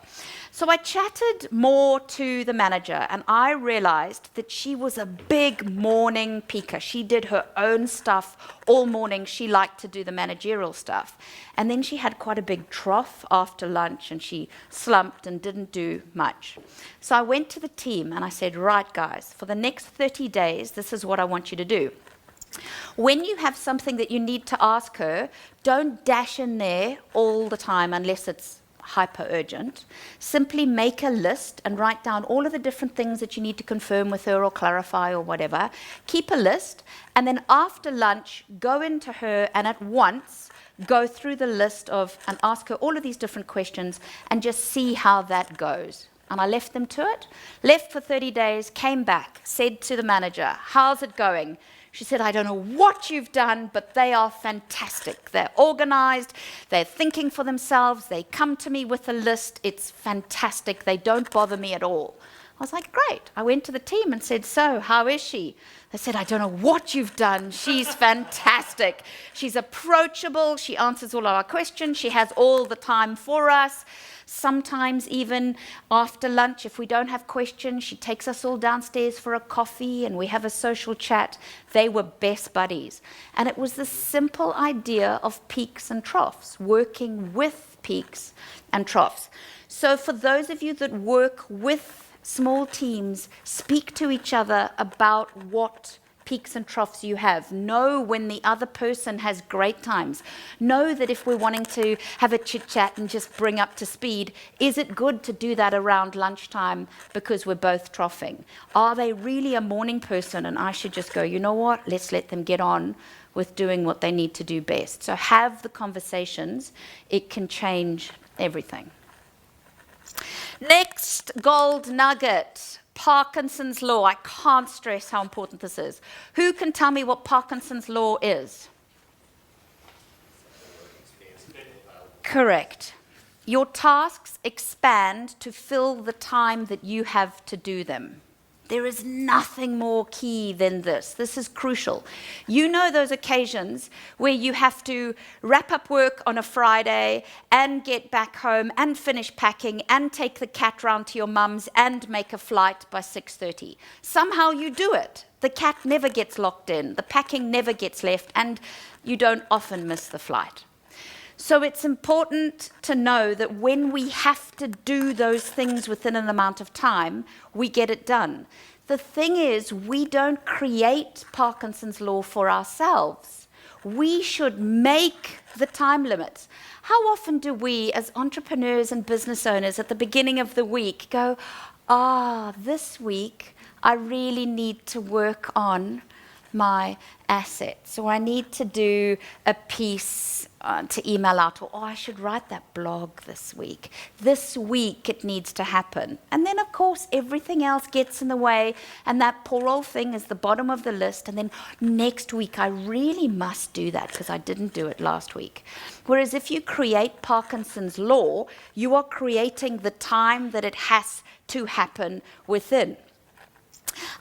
So I chatted more to the manager and I realized that she was a big morning peaker. She did her own stuff all morning. She liked to do the managerial stuff. And then she had quite a big trough after lunch and she slumped and didn't do much. So I went to the team and I said, right, guys, for the next 30 days, this is what I want you to do. When you have something that you need to ask her, don't dash in there all the time unless it's hyper urgent. Simply make a list and write down all of the different things that you need to confirm with her or clarify or whatever. Keep a list and then after lunch go into her and at once go through the list of and ask her all of these different questions and just see how that goes. And I left them to it, left for 30 days, came back, said to the manager, how's it going? She said, I don't know what you've done, but they are fantastic. They're organized. They're thinking for themselves. They come to me with a list. It's fantastic. They don't bother me at all. I was like, great. I went to the team and said, so how is she? They said, I don't know what you've done. She's fantastic. She's approachable. She answers all our questions. She has all the time for us. Sometimes even after lunch, if we don't have questions, she takes us all downstairs for a coffee and we have a social chat. They were best buddies. And it was the simple idea of peaks and troughs, working with peaks and troughs. So for those of you that work with small teams, speak to each other about what peaks and troughs you have. Know when the other person has great times. Know that if we're wanting to have a chit chat and just bring up to speed, is it good to do that around lunchtime because we're both troughing? Are they really a morning person and I should just go, you know what, let's let them get on with doing what they need to do best. So have the conversations. It can change everything. Next gold nugget. Parkinson's law. I can't stress how important this is. Who can tell me what Parkinson's law is? Correct. Your tasks expand to fill the time that you have to do them. There is nothing more key than this. This is crucial. You know those occasions where you have to wrap up work on a Friday and get back home and finish packing and take the cat round to your mum's and make a flight by 6:30. Somehow you do it. The cat never gets locked in. The packing never gets left and you don't often miss the flight. So it's important to know that when we have to do those things within an amount of time, we get it done. The thing is, we don't create Parkinson's law for ourselves. We should make the time limits. How often do we, as entrepreneurs and business owners, at the beginning of the week go, this week I really need to work on my assets, or I need to do a piece to email out, or I should write that blog this week. This week it needs to happen. And then, of course, everything else gets in the way, and that poor old thing is the bottom of the list, and then next week I really must do that because I didn't do it last week. Whereas if you create Parkinson's law, you are creating the time that it has to happen within.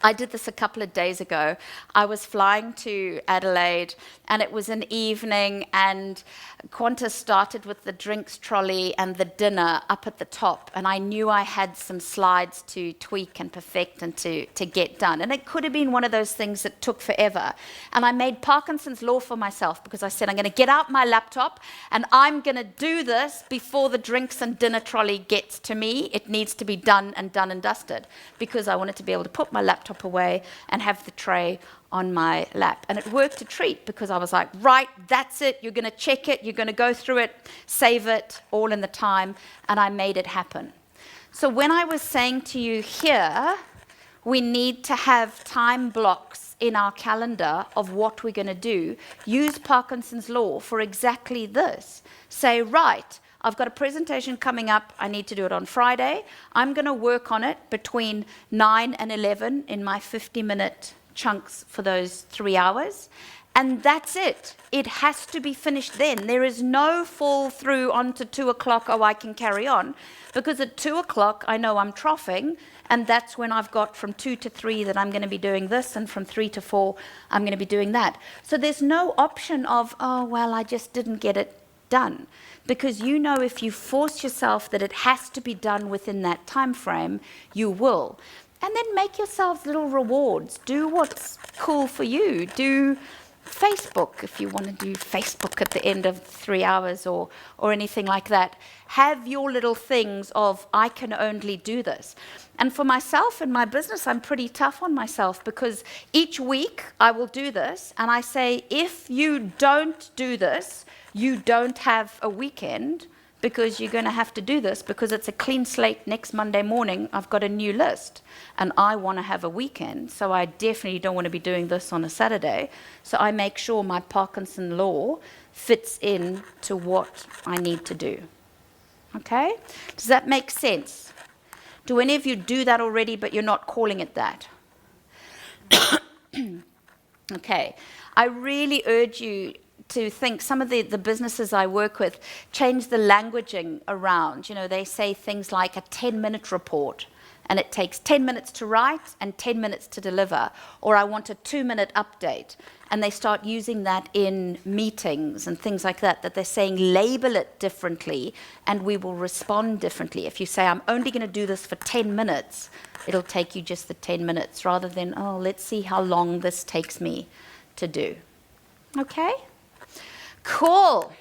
I did this a couple of days ago. I was flying to Adelaide, and it was an evening, and Qantas started with the drinks trolley and the dinner up at the top, and I knew I had some slides to tweak and perfect and to get done. And it could have been one of those things that took forever. And I made Parkinson's law for myself because I said, I'm going to get out my laptop, and I'm going to do this before the drinks and dinner trolley gets to me. It needs to be done and dusted, because I wanted to be able to put my laptop away and have the tray on my lap. And it worked a treat, because I was like, right, that's it. You're going to check it. You're going to go through it, save it, all in the time. And I made it happen. So when I was saying to you here, we need to have time blocks in our calendar of what we're going to do, use Parkinson's law for exactly this. Say, right, I've got a presentation coming up. I need to do it on Friday. I'm going to work on it between 9 and 11 in my 50-minute chunks for those 3 hours. And that's it. It has to be finished then. There is no fall through onto 2 o'clock, I can carry on. Because at 2 o'clock, I know I'm troughing, and that's when I've got from 2 to 3 that I'm going to be doing this, and from 3 to 4, I'm going to be doing that. So there's no option of, I just didn't get it done. Because you know, if you force yourself that it has to be done within that time frame, you will. And then make yourselves little rewards. Do what's cool for you. Do Facebook if you want to do Facebook at the end of 3 hours or anything like that. Have your little things of, I can only do this. And for myself in my business, I'm pretty tough on myself, because each week I will do this, and I say, if you don't do this, you don't have a weekend, because you're going to have to do this, because it's a clean slate. Next Monday morning, I've got a new list, and I want to have a weekend, so I definitely don't want to be doing this on a Saturday. So I make sure my Parkinson law fits in to what I need to do. Okay? Does that make sense? Do any of you do that already, but you're not calling it that? Okay. I really urge you to think, some of the businesses I work with change the languaging around. You know, they say things like a 10-minute report, and it takes 10 minutes to write and 10 minutes to deliver. Or I want a 2-minute update. And they start using that in meetings and things like that, that they're saying label it differently and we will respond differently. If you say, I'm only going to do this for 10 minutes, it'll take you just the 10 minutes, rather than, let's see how long this takes me to do. Okay? Cool.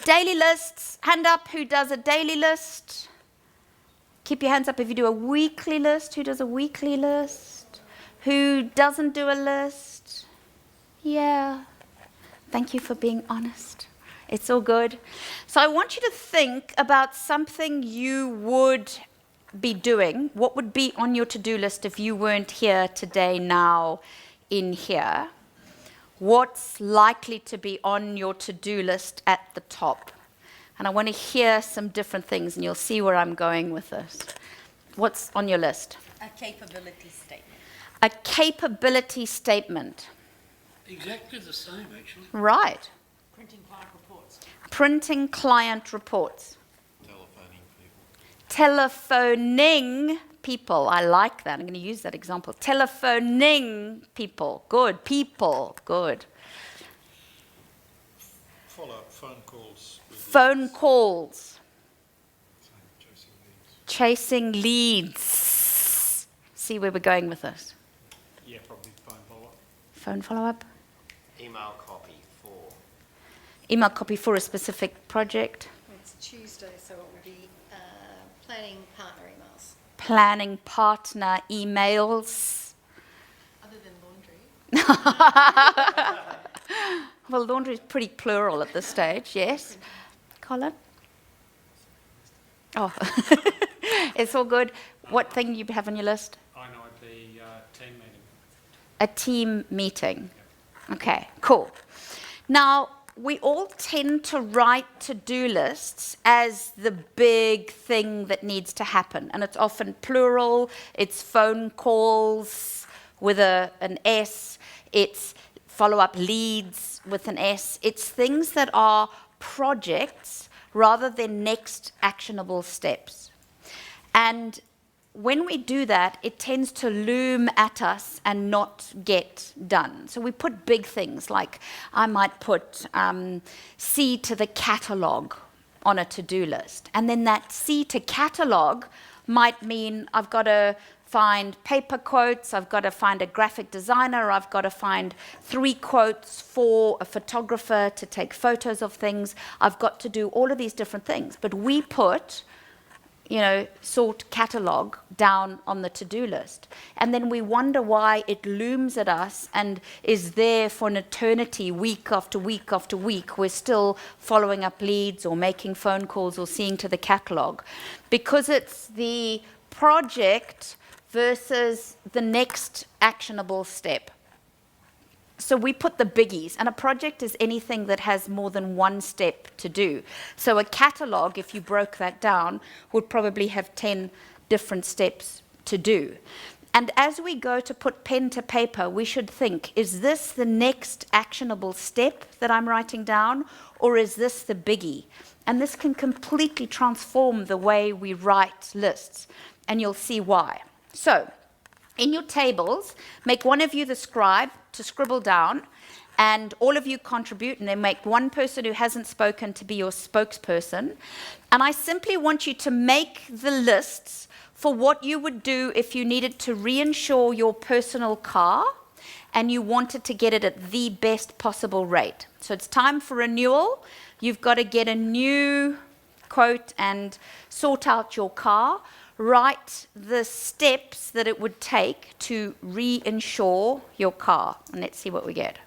Daily lists. Hand up who does a daily list. Keep your hands up if you do a weekly list. Who does a weekly list? Who doesn't do a list? Yeah. Thank you for being honest. It's all good. So I want you to think about something you would be doing. What would be on your to-do list if you weren't here today, now, in here? What's likely to be on your to-do list at the top? And I want to hear some different things, and you'll see where I'm going with this. What's on your list? A capability statement. A capability statement. Exactly the same, actually. Right. Printing client reports. Printing client reports. Telephoning people. Telephoning people. I like that. I'm going to use that example. Telephoning people. Good. People. Good. Follow-up phone calls. Phone calls. Chasing leads. Chasing leads. See where we're going with this. Yeah, probably phone follow-up. Phone follow-up. Email copy for. email copy for a specific project. It's Tuesday, so it will be planning partner emails. Planning partner emails. Other than laundry. Well, laundry is pretty plural at this stage, yes. Colin? Oh, it's all good. What thing you have on your list? I know the team meeting. A team meeting. Okay, cool. Now, we all tend to write to-do lists as the big thing that needs to happen. And it's often plural, it's phone calls with an S, it's follow-up leads with an S. It's things that are projects rather than next actionable steps. And when we do that, it tends to loom at us and not get done. So we put big things like, I might put see to the catalogue on a to-do list. And then that see to catalogue might mean I've got to find paper quotes, I've got to find a graphic designer, I've got to find 3 quotes for a photographer to take photos of things. I've got to do all of these different things. But we put, sort catalogue down on the to-do list. And then we wonder why it looms at us and is there for an eternity, week after week after week. We're still following up leads or making phone calls or seeing to the catalogue. Because it's the project versus the next actionable step. So we put the biggies, and a project is anything that has more than one step to do. So a catalogue, if you broke that down, would probably have 10 different steps to do. And as we go to put pen to paper, we should think, is this the next actionable step that I'm writing down, or is this the biggie? And this can completely transform the way we write lists, and you'll see why. So, in your tables, make one of you the scribe to scribble down, and all of you contribute, and then make one person who hasn't spoken to be your spokesperson. And I simply want you to make the lists for what you would do if you needed to reinsure your personal car and you wanted to get it at the best possible rate. So it's time for renewal. You've got to get a new quote and sort out your car. Write the steps that it would take to reinsure your car. And let's see what we get.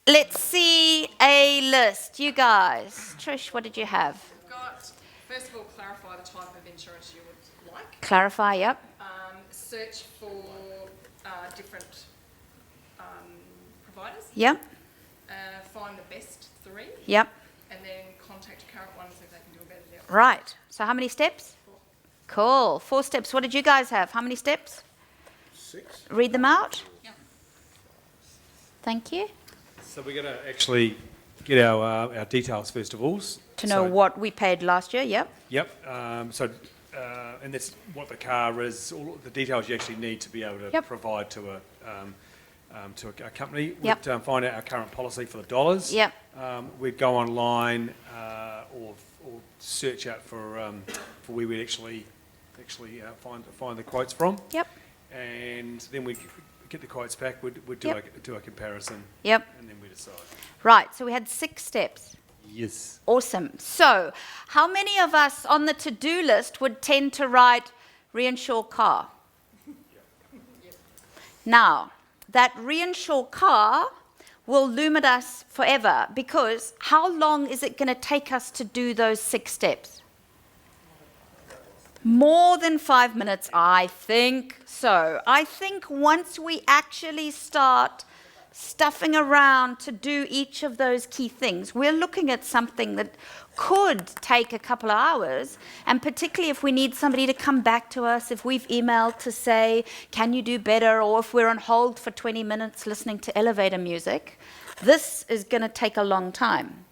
Let's see a list. You guys. Trish, what did you have? Got, first of all, clarify the type of insurance you would like. Clarify, yep. Search for different providers. Yep. Find the best 3. Yep. And then contact current ones if they can do a better job. Right. So how many steps? 4. Cool. 4 steps. What did you guys have? How many steps? 6. Read them out. Yep. Thank you. So we're going to actually get our details first of all. To know what we paid last year, yep. Yep. And that's what the car is, all the details you actually need to be able to provide to a company. Yep. We'd find out our current policy for the dollars. Yep. We'd go online or search out for where we'd actually find the quotes from. Yep. And then we get the quotes back. We'd do a comparison. Yep. And then we decide. Right. So we had 6 steps. Yes. Awesome. So, how many of us on the to-do list would tend to write reinsure car? Now, that reinsure car will loom at us forever, because how long is it going to take us to do those 6 steps? More than 5 minutes, I think so. I think once we actually start stuffing around to do each of those key things, we're looking at something that could take a couple of hours, and particularly if we need somebody to come back to us, if we've emailed to say, can you do better, or if we're on hold for 20 minutes listening to elevator music, this is going to take a long time.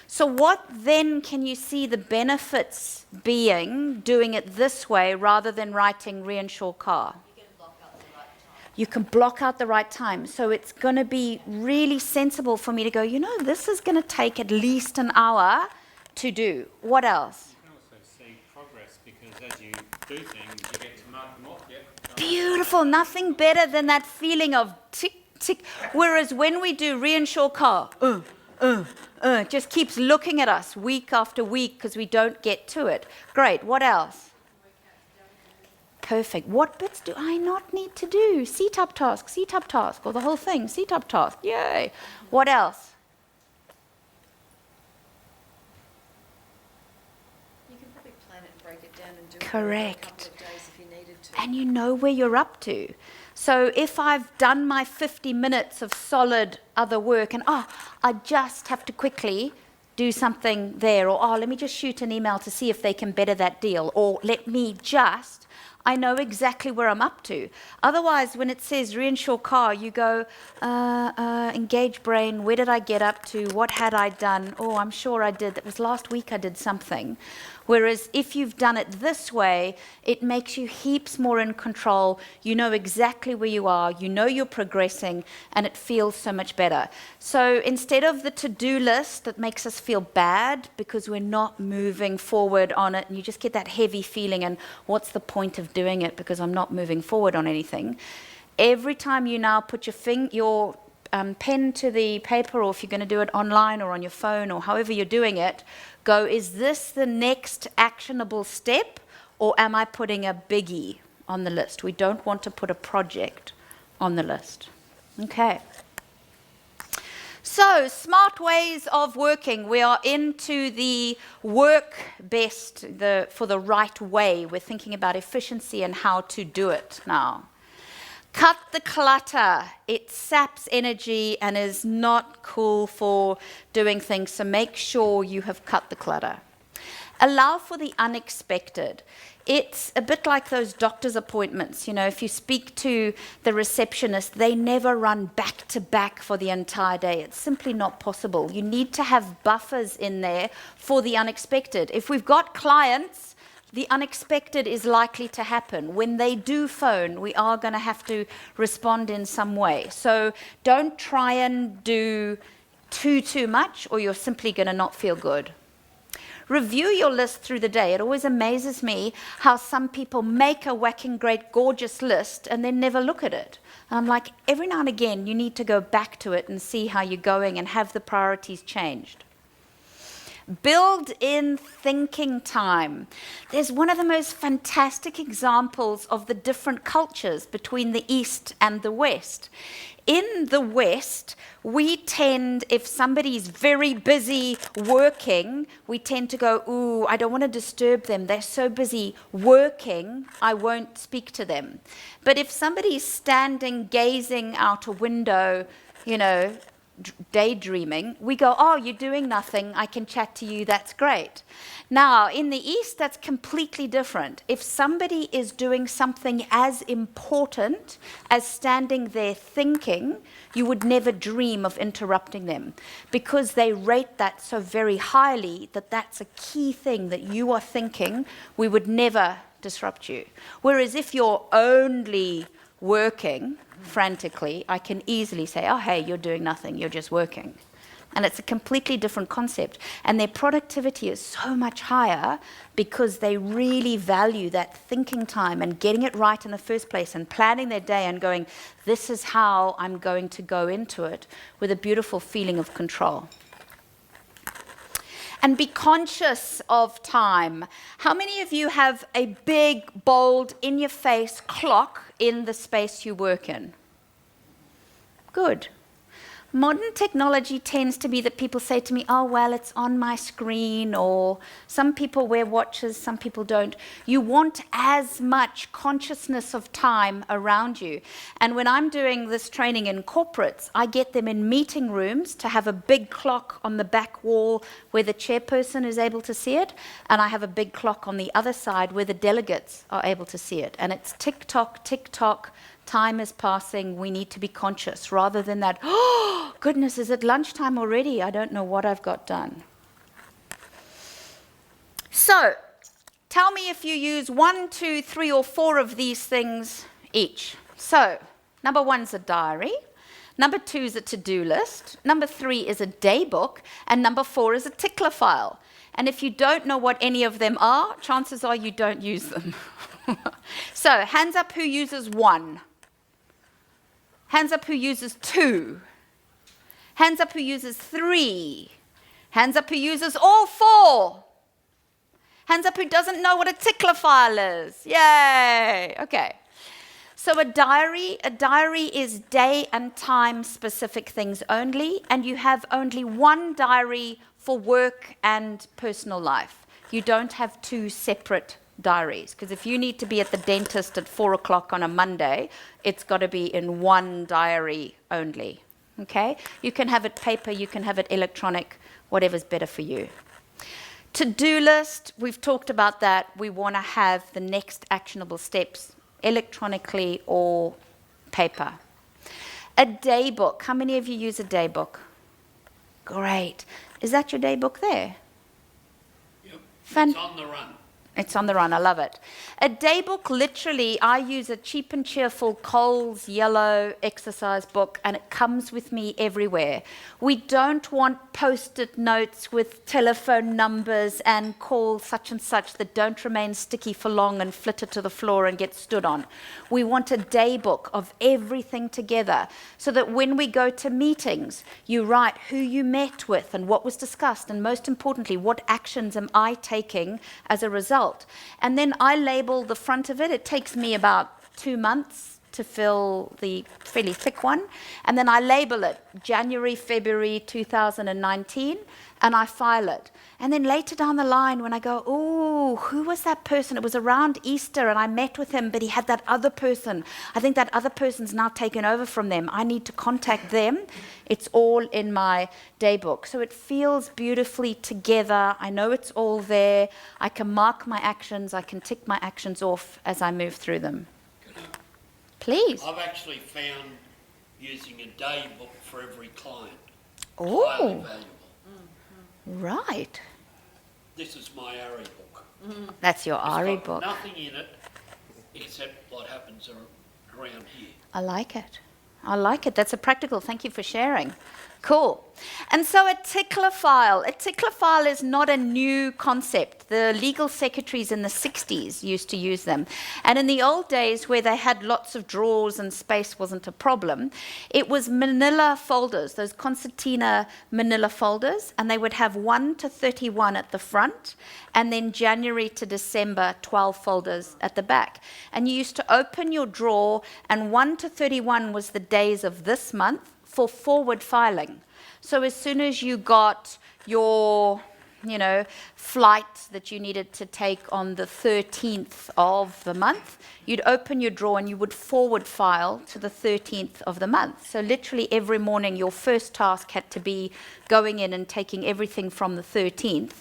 So what then can you see the benefits being doing it this way rather than writing reinsure car? You can block out the right time. So it's going to be really sensible for me to go, this is going to take at least an hour to do. What else? You can also see progress, because as you do things, you get to mark them off. Yep. Beautiful. Nothing better than that feeling of tick, tick. Whereas when we do reinsure car, it just keeps looking at us week after week because we don't get to it. Great. What else? Perfect. What bits do I not need to do? Seat-up task, or the whole thing, seat-up task. Yay. What else? You can probably plan it and break it down and do it Correct. in a couple of days if you needed to. And you know where you're up to. So if I've done my 50 minutes of solid other work and, I just have to quickly do something there, or, let me just shoot an email to see if they can better that deal, or let me just, I know exactly where I'm up to. Otherwise, when it says reinsure car, you go, engage brain, where did I get up to? What had I done? Oh, I'm sure I did. That was last week I did something. Whereas if you've done it this way, it makes you heaps more in control. You know exactly where you are. You know you're progressing, and it feels so much better. So instead of the to-do list that makes us feel bad because we're not moving forward on it, and you just get that heavy feeling, and what's the point of doing it because I'm not moving forward on anything. Every time you now put your pen to the paper, or if you're going to do it online or on your phone or however you're doing it, go, is this the next actionable step, or am I putting a biggie on the list? We don't want to put a project on the list. Okay. So, smart ways of working. We are into the work best, for the right way. We're thinking about efficiency and how to do it now. Cut the clutter. It saps energy and is not cool for doing things, so make sure you have cut the clutter. Allow for the unexpected. It's a bit like those doctor's appointments. If you speak to the receptionist, they never run back to back for the entire day. It's simply not possible. You need to have buffers in there for the unexpected. If we've got clients, the unexpected is likely to happen. When they do phone, we are going to have to respond in some way. So don't try and do too much, or you're simply going to not feel good. Review your list through the day. It always amazes me how some people make a whacking great, gorgeous list and then never look at it. And I'm like, every now and again, you need to go back to it and see how you're going and have the priorities changed. Build in thinking time. There's one of the most fantastic examples of the different cultures between the East and the West. In the West, we tend, if somebody's very busy working, we tend to go, ooh, I don't want to disturb them. They're so busy working, I won't speak to them. But if somebody's standing, gazing out a window, daydreaming, we go, oh, you're doing nothing, I can chat to you, that's great. Now, in the East, that's completely different. If somebody is doing something as important as standing there thinking, you would never dream of interrupting them, because they rate that so very highly that that's a key thing that you are thinking, we would never disrupt you. Whereas if you're only working frantically, I can easily say, oh, hey, you're doing nothing, you're just working. And it's a completely different concept. And their productivity is so much higher because they really value that thinking time and getting it right in the first place and planning their day and going, this is how I'm going to go into it, with a beautiful feeling of control. And be conscious of time. How many of you have a big, bold, in-your-face clock in the space you work in? Good. Modern technology tends to be that people say to me, oh, well, it's on my screen, or some people wear watches, some people don't. You want as much consciousness of time around you. And when I'm doing this training in corporates, I get them in meeting rooms to have a big clock on the back wall where the chairperson is able to see it, and I have a big clock on the other side where the delegates are able to see it. And it's tick-tock, tick-tock. Time is passing, we need to be conscious, rather than that, oh, goodness, is it lunchtime already? I don't know what I've got done. So, tell me if you use 1, 2, 3, or 4 of these things each. So, number 1's a diary, number 2 is a to-do list, number 3 is a day book, and number 4 is a tickler file. And if you don't know what any of them are, chances are you don't use them. So, hands up who uses 1. Hands up who uses 2. Hands up who uses 3. Hands up who uses all 4. Hands up who doesn't know what a tickler file is. Yay! Okay. So a diary is day and time specific things only, and you have only one diary for work and personal life. You don't have 2 separate diaries, because if you need to be at the dentist at 4 o'clock on a Monday, it's got to be in one diary only. Okay? You can have it paper, you can have it electronic, whatever's better for you. To-do list, we've talked about that. We want to have the next actionable steps electronically or paper. A day book. How many of you use a day book? Great. Is that your day book there? Yep. It's on the run. It's on the run, I love it. A day book, literally, I use a cheap and cheerful Coles yellow exercise book, and it comes with me everywhere. We don't want post-it notes with telephone numbers and call such and such that don't remain sticky for long and flitter to the floor and get stood on. We want a day book of everything together, so that when we go to meetings, you write who you met with and what was discussed, and most importantly, what actions am I taking as a result. And then I label the front of it. It takes me about 2 months to fill the fairly thick one. And then I label it January, February 2019, and I file it. And then later down the line, when I go, oh, who was that person? It was around Easter, and I met with him, but he had that other person. I think that other person's now taken over from them. I need to contact them. It's all in my day book. So it feels beautifully together. I know it's all there. I can mark my actions. I can tick my actions off as I move through them. Please. I've actually found using a day book for every client highly Oh, valuable. right. This is my ARI book. That's your It's ARI got book. nothing in it except what happens around here. I like it. I like it. That's a practical. Thank you for sharing. Cool. And so a tickler file. A tickler file is not a new concept. The legal secretaries in the 60s used to use them. And in the old days, where they had lots of drawers and space wasn't a problem, it was manila folders, those concertina manila folders, and they would have 1 to 31 at the front, and then January to December, 12 folders at the back. And you used to open your drawer, and 1 to 31 was the days of this month for forward filing. So as soon as you got your flight that you needed to take on the 13th of the month, you'd open your drawer and you would forward file to the 13th of the month. So literally every morning your first task had to be going in and taking everything from the 13th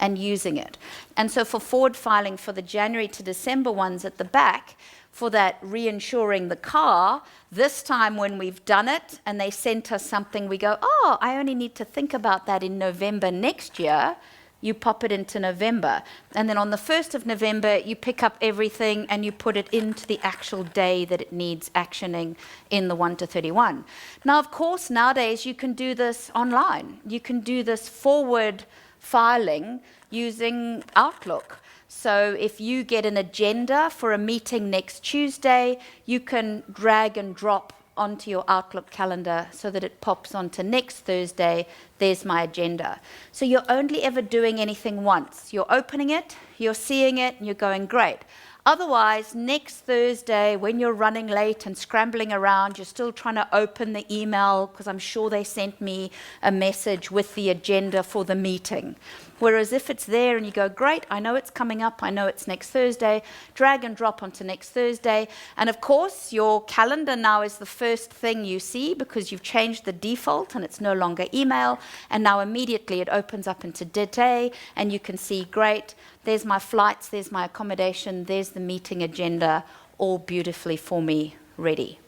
and using it. And so for forward filing for the January to December ones at the back, for that reinsuring the car, this time when we've done it and they sent us something, we go, oh, I only need to think about that in November next year. You pop it into November. And then on the 1st of November, you pick up everything and you put it into the actual day that it needs actioning in the 1 to 31. Now, of course, nowadays you can do this online. You can do this forward filing using Outlook. So if you get an agenda for a meeting next Tuesday, you can drag and drop onto your Outlook calendar so that it pops onto next Thursday. There's my agenda. So you're only ever doing anything once. You're opening it, you're seeing it, and you're going, great. Otherwise, next Thursday, when you're running late and scrambling around, you're still trying to open the email because I'm sure they sent me a message with the agenda for the meeting. Whereas if it's there and you go, great, I know it's coming up, I know it's next Thursday, drag and drop onto next Thursday. And of course, your calendar now is the first thing you see because you've changed the default and it's no longer email. And now immediately it opens up into today and you can see, great, there's my flights, there's my accommodation, there's the meeting agenda, all beautifully for me, ready.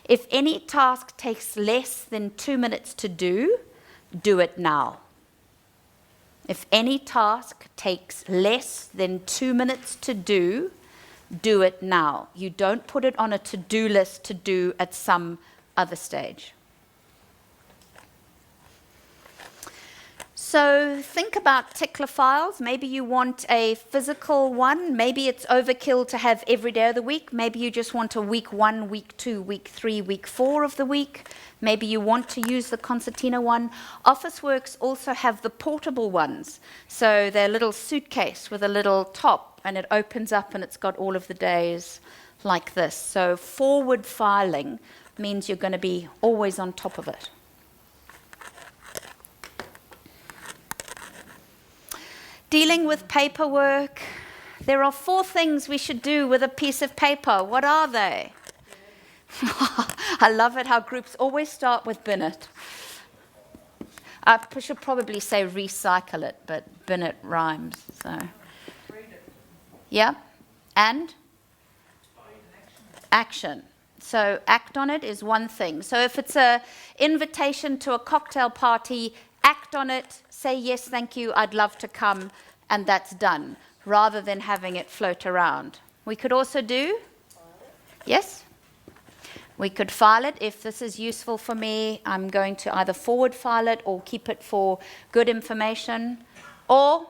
If any task takes less than 2 minutes to do it now. If any task takes less than 2 minutes to do it now. You don't put it on a to-do list to do at some other stage. So think about tickler files. Maybe you want a physical one. Maybe it's overkill to have every day of the week. Maybe you just want a week 1, week 2, week 3, week 4 of the week. Maybe you want to use the concertina one. Officeworks also have the portable ones. So they're a little suitcase with a little top, and it opens up and it's got all of the days like this. So forward filing means you're going to be always on top of it. Dealing with paperwork. There are 4 things we should do with a piece of paper. What are they? I love it how groups always start with bin it. I should probably say recycle it, but bin it rhymes. So, yeah, and action. So act on it is one thing. So if it's an invitation to a cocktail party, act on it, say yes, thank you, I'd love to come, and that's done, rather than having it float around. We could also do, yes? We could file it. If this is useful for me, I'm going to either forward file it or keep it for good information, or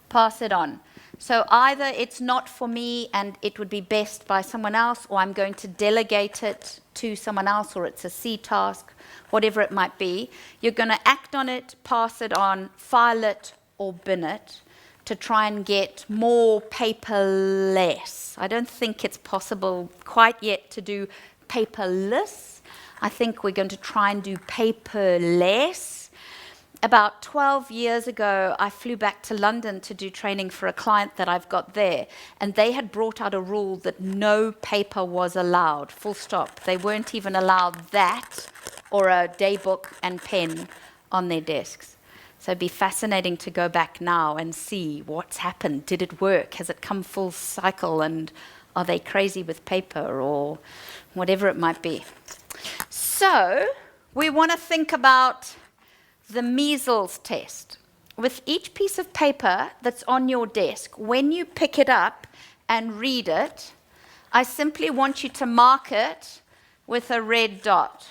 pass it on. So either it's not for me and it would be best by someone else, or I'm going to delegate it to someone else, or it's a C task, whatever it might be. You're going to act on it, pass it on, file it, or bin it to try and get more paperless. I don't think it's possible quite yet to do paperless. I think we're going to try and do paperless. About 12 years ago, I flew back to London to do training for a client that I've got there, and they had brought out a rule that no paper was allowed, full stop. They weren't even allowed that or a day book and pen on their desks. So it'd be fascinating to go back now and see what's happened. Did it work? Has it come full cycle? And are they crazy with paper or whatever it might be? So we want to think about the measles test. With each piece of paper that's on your desk, when you pick it up and read it, I simply want you to mark it with a red dot.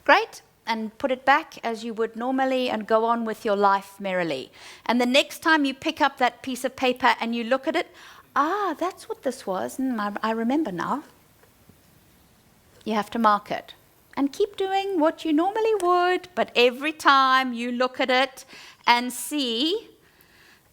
Great, and put it back as you would normally and go on with your life merrily. And the next time you pick up that piece of paper and you look at it, that's what this was, I remember now. You have to mark it. And keep doing what you normally would, but every time you look at it and see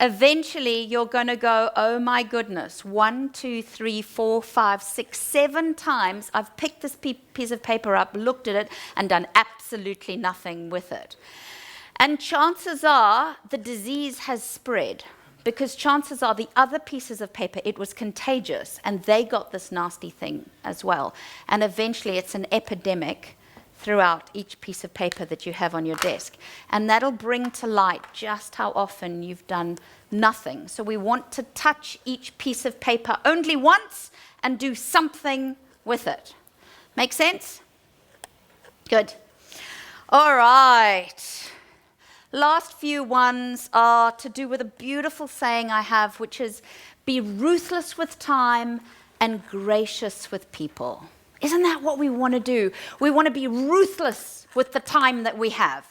eventually you're going to go, oh my goodness, 1, 2, 3, 4, 5, 6, 7 times I've picked this piece of paper up, looked at it, and done absolutely nothing with it. And chances are the disease has spread, because chances are the other pieces of paper, it was contagious, and they got this nasty thing as well. And eventually it's an epidemic throughout each piece of paper that you have on your desk. And that'll bring to light just how often you've done nothing. So we want to touch each piece of paper only once and do something with it. Make sense? Good. All right. Last few ones are to do with a beautiful saying I have, which is, be ruthless with time and gracious with people. Isn't that what we want to do? We want to be ruthless with the time that we have,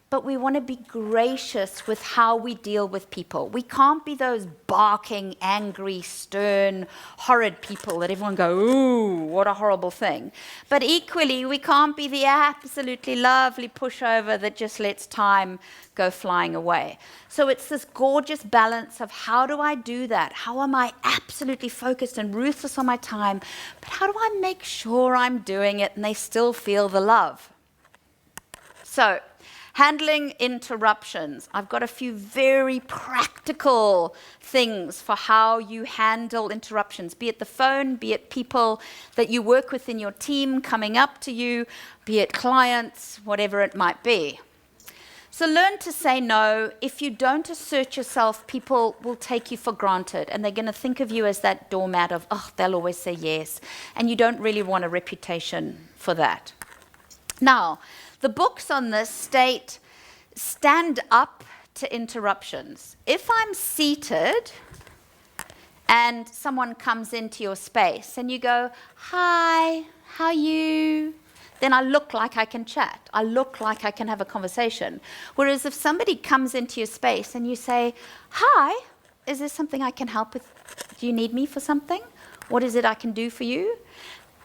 but we want to be gracious with how we deal with people. We can't be those barking, angry, stern, horrid people that everyone go, ooh, what a horrible thing. But equally, we can't be the absolutely lovely pushover that just lets time go flying away. So it's this gorgeous balance of, how do I do that? How am I absolutely focused and ruthless on my time? But how do I make sure I'm doing it and they still feel the love? So, handling interruptions. I've got a few very practical things for how you handle interruptions, be it the phone, be it people that you work with in your team coming up to you, be it clients, whatever it might be. So learn to say no. If you don't assert yourself, people will take you for granted, and they're going to think of you as that doormat of, oh, they'll always say yes. And you don't really want a reputation for that. Now, the books on this state, stand up to interruptions. If I'm seated and someone comes into your space and you go, hi, how are you? Then I look like I can chat. I look like I can have a conversation. Whereas if somebody comes into your space and you say, hi, is there something I can help with? Do you need me for something? What is it I can do for you?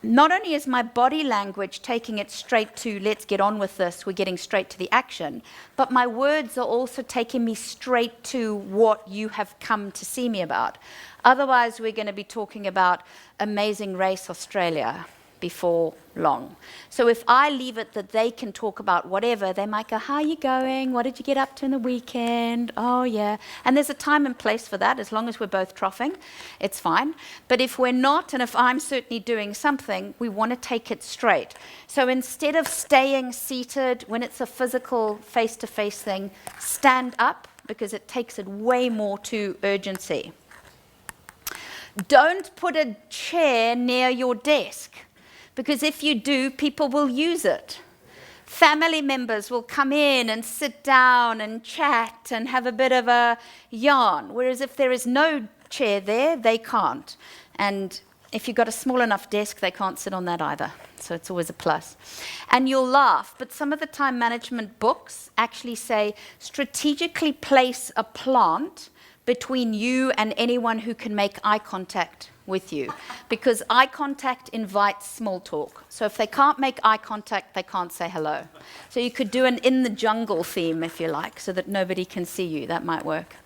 Not only is my body language taking it straight to, let's get on with this, we're getting straight to the action, but my words are also taking me straight to what you have come to see me about. Otherwise, we're going to be talking about Amazing Race Australia before long. So if I leave it that they can talk about whatever, they might go, how are you going? What did you get up to in the weekend? Oh, yeah. And there's a time and place for that. As long as we're both troughing, it's fine. But if we're not, and if I'm certainly doing something, we want to take it straight. So instead of staying seated when it's a physical face-to-face thing, stand up, because it takes it way more to urgency. Don't put a chair near your desk, because if you do, people will use it. Family members will come in and sit down and chat and have a bit of a yarn, whereas if there is no chair there, they can't. And if you've got a small enough desk, they can't sit on that either. So it's always a plus. And you'll laugh, but some of the time management books actually say, strategically place a plant between you and anyone who can make eye contact with you, because eye contact invites small talk. So if they can't make eye contact, they can't say hello. So you could do an in the jungle theme, if you like, so that nobody can see you. That might work.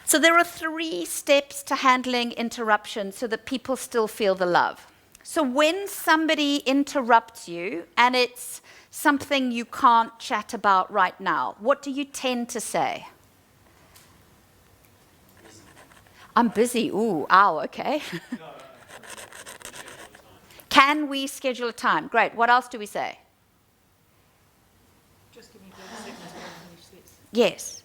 So there are 3 steps to handling interruptions so that people still feel the love. So when somebody interrupts you and it's something you can't chat about right now, what do you tend to say? I'm busy. Ooh, ow, okay. Can we schedule a time? Great. What else do we say? Just give me 30 seconds to finish this. Yes.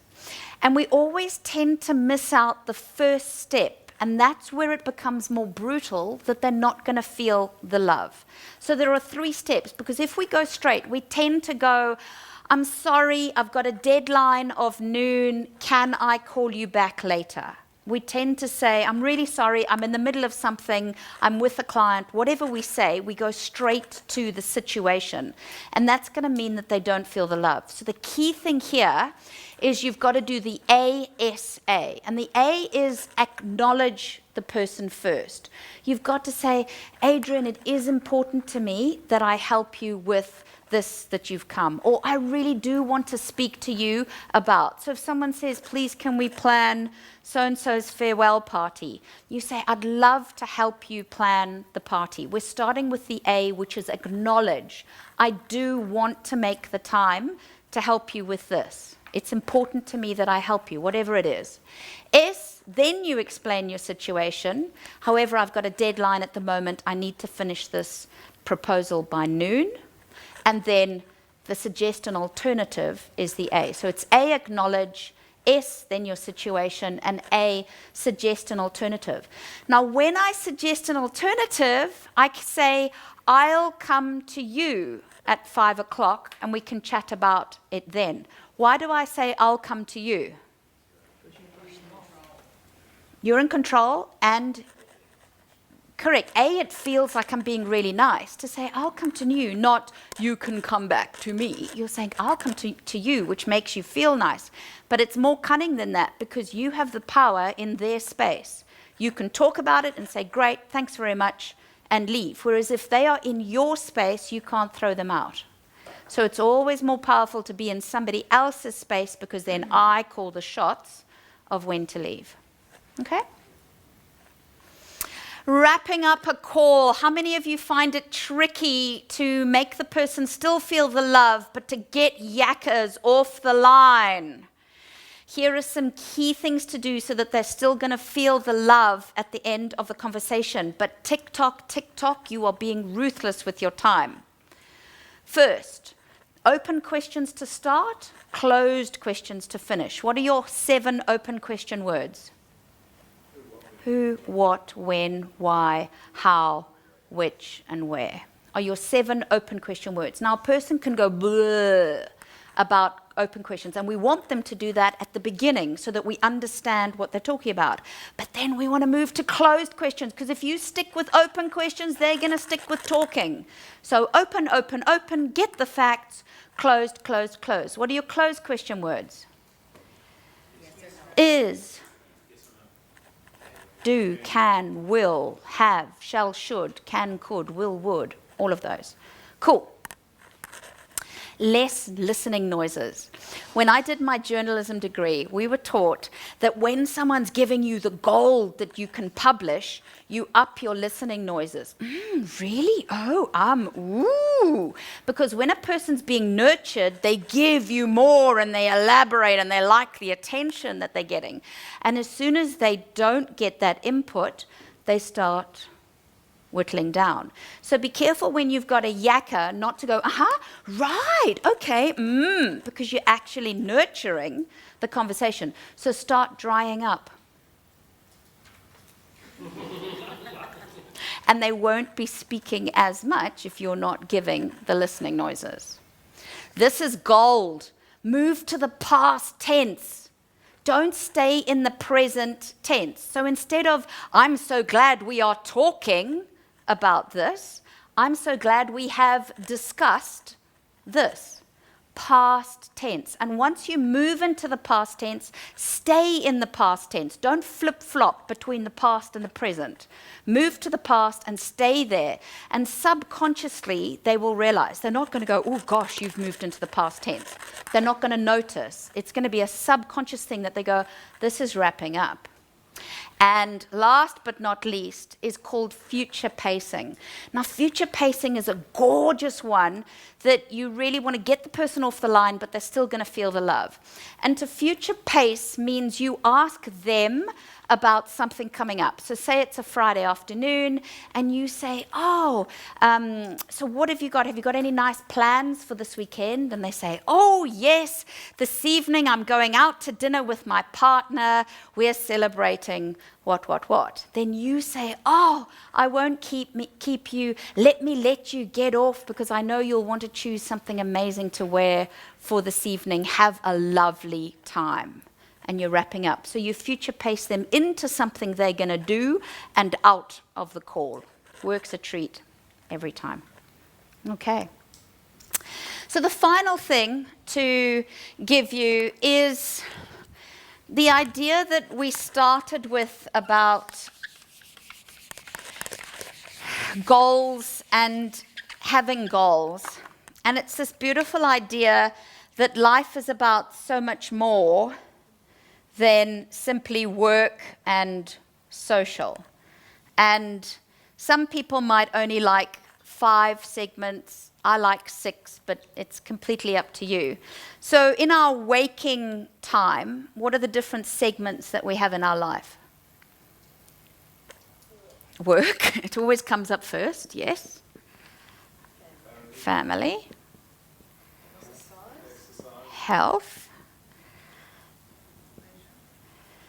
And we always tend to miss out the first step, and that's where it becomes more brutal, that they're not going to feel the love. So there are 3 steps, because if we go straight, we tend to go, I'm sorry, I've got a deadline of noon, can I call you back later? We tend to say, I'm really sorry, I'm in the middle of something, I'm with a client. Whatever we say, we go straight to the situation. And that's going to mean that they don't feel the love. So the key thing here is you've got to do the ASA. And the A is acknowledge the person first. You've got to say, Adrian, it is important to me that I help you with this that you've come, or I really do want to speak to you about. So if someone says, please, can we plan so-and-so's farewell party? You say, I'd love to help you plan the party. We're starting with the A, which is acknowledge. I do want to make the time to help you with this. It's important to me that I help you, whatever it is. S, then you explain your situation. However, I've got a deadline at the moment. I need to finish this proposal by noon. And then the suggest an alternative is the A. So it's A, acknowledge, S, then your situation, and A, suggest an alternative. Now, when I suggest an alternative, I say, I'll come to you at 5 o'clock and we can chat about it then. Why do I say I'll come to you? You're in control, and correct. A, it feels like I'm being really nice to say, I'll come to you, not you can come back to me. You're saying, I'll come to you, which makes you feel nice. But it's more cunning than that, because you have the power in their space. You can talk about it and say, great, thanks very much, and leave. Whereas if they are in your space, you can't throw them out. So it's always more powerful to be in somebody else's space, because then I call the shots of when to leave. Okay? Wrapping up a call. How many of you find it tricky to make the person still feel the love, but to get yakkers off the line? Here are some key things to do so that they're still going to feel the love at the end of the conversation. But tick-tock, tick-tock, you are being ruthless with your time. First, open questions to start, closed questions to finish. What are your 7 open question words? Who, what, when, why, how, which, and where are your 7 open question words. Now, a person can go bleh about open questions, and we want them to do that at the beginning so that we understand what they're talking about. But then we want to move to closed questions, because if you stick with open questions, they're going to stick with talking. So open, open, open, get the facts, closed, closed, closed. What are your closed question words? Is, do, can, will, have, shall, should, can, could, will, would, all of those. Cool. Less listening noises. When I did my journalism degree, we were taught that when someone's giving you the gold that you can publish, you up your listening noises. Really? Oh, ooh. Because when a person's being nurtured, they give you more and they elaborate and they like the attention that they're getting. And as soon as they don't get that input, they start whittling down. So be careful when you've got a yakker not to go, right, okay, because you're actually nurturing the conversation. So start drying up. And they won't be speaking as much if you're not giving the listening noises. This is gold. Move to the past tense. Don't stay in the present tense. So instead of, I'm so glad we are talking about this, I'm so glad we have discussed this. Past tense. And once you move into the past tense, stay in the past tense. Don't flip-flop between the past and the present. Move to the past and stay there. And subconsciously, they will realize. They're not going to go, oh gosh, you've moved into the past tense. They're not going to notice. It's going to be a subconscious thing that they go, this is wrapping up. And last but not least is called future pacing. Now, future pacing is a gorgeous one that you really want to get the person off the line, but they're still going to feel the love. And to future pace means you ask them about something coming up. So say it's a Friday afternoon and you say, so what have you got? Have you got any nice plans for this weekend? And they say, oh, yes, this evening I'm going out to dinner with my partner. We're celebrating what. Then you say, I won't keep you. Let me let you get off because I know you'll want to choose something amazing to wear for this evening. Have a lovely time. And you're wrapping up. So you future pace them into something they're going to do and out of the call. Works a treat every time. Okay. So the final thing to give you is the idea that we started with about goals and having goals. And it's this beautiful idea that life is about so much more than simply work and social. And some people might only like 5 segments. I like 6, but it's completely up to you. So in our waking time, what are the different segments that we have in our life? Work. It always comes up first, yes. Family. Health.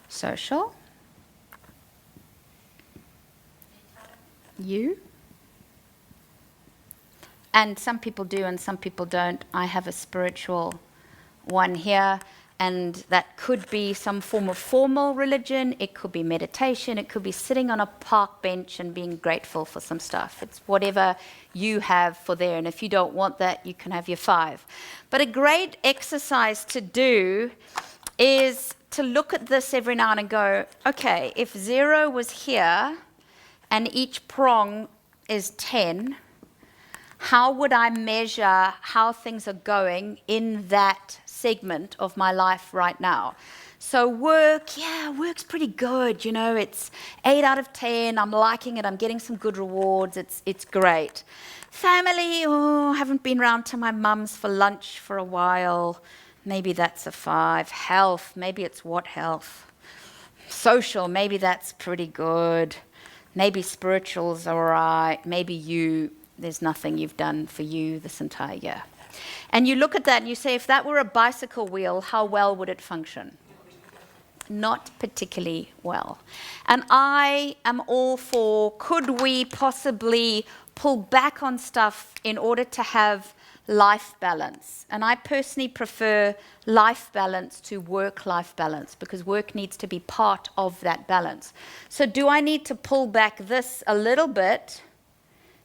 Social. You. And some people do and some people don't. I have a spiritual one here, and that could be some form of formal religion. It could be meditation. It could be sitting on a park bench and being grateful for some stuff. It's whatever you have for there. And if you don't want that, you can have your 5. But a great exercise to do is to look at this every now and then and go, okay, if 0 was here and each prong is 10, how would I measure how things are going in that segment of my life right now? So work, yeah, work's pretty good. You know, it's 8 out of 10. I'm liking it. I'm getting some good rewards. It's great. Family, oh, haven't been round to my mum's for lunch for a while. Maybe that's a 5. Health, maybe it's what health? Social, maybe that's pretty good. Maybe spiritual's all right. Maybe there's nothing you've done for you this entire year. And you look at that and you say, if that were a bicycle wheel, how well would it function? Not particularly well. And I am all for, could we possibly pull back on stuff in order to have life balance? And I personally prefer life balance to work-life balance, because work needs to be part of that balance. So do I need to pull back this a little bit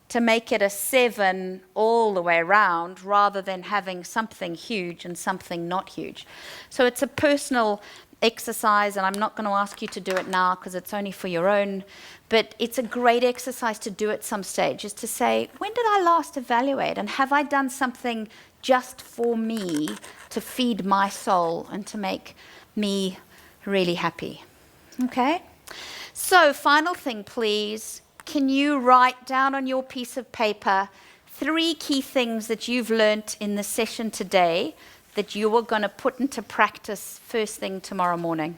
to make it a 7 all the way around, rather than having something huge and something not huge? So it's a personal exercise, and I'm not going to ask you to do it now because it's only for your own, but it's a great exercise to do at some stage, is to say, when did I last evaluate, and have I done something just for me to feed my soul and to make me really happy? Okay? So final thing, please. Can you write down on your piece of paper 3 key things that you've learnt in the session today that you are going to put into practice first thing tomorrow morning?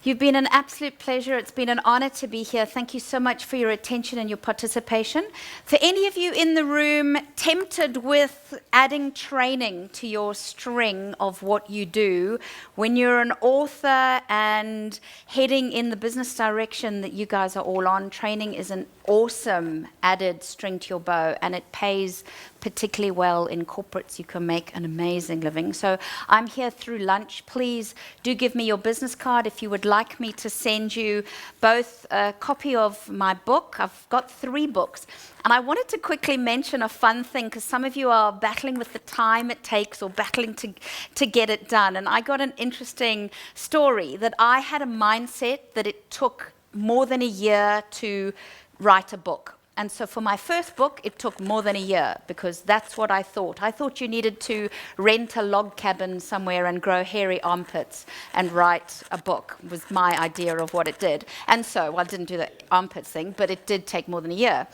You've been an absolute pleasure. It's been an honor to be here. Thank you so much for your attention and your participation. For any of you in the room tempted with adding training to your string of what you do, when you're an author and heading in the business direction that you guys are all on, training is an awesome added string to your bow, and it pays particularly well in corporates. You can make an amazing living. So I'm here through lunch. Please do give me your business card if you would like me to send you both a copy of my book. I've got 3 books. And I wanted to quickly mention a fun thing, because some of you are battling with the time it takes or battling to get it done. And I got an interesting story that I had a mindset that it took more than a year to write a book. And so for my first book, it took more than a year, because that's what I thought. I thought you needed to rent a log cabin somewhere and grow hairy armpits and write a book, was my idea of what it did. And so, well, I didn't do the armpits thing, but it did take more than a year.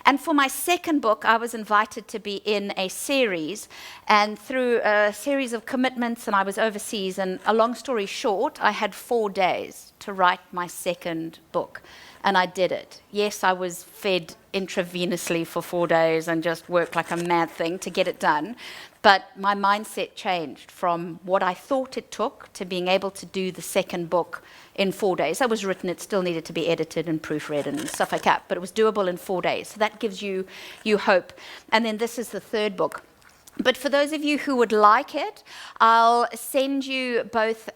And for my second book, I was invited to be in a series, and through a series of commitments, and I was overseas, and a long story short, I had 4 days to write my second book. And I did it. Yes, I was fed intravenously for 4 days and just worked like a mad thing to get it done. But my mindset changed from what I thought it took to being able to do the second book in 4 days. That was written, it still needed to be edited and proofread and stuff like that, but it was doable in 4 days. So that gives you hope. And then this is the third book. But for those of you who would like it, I'll send you both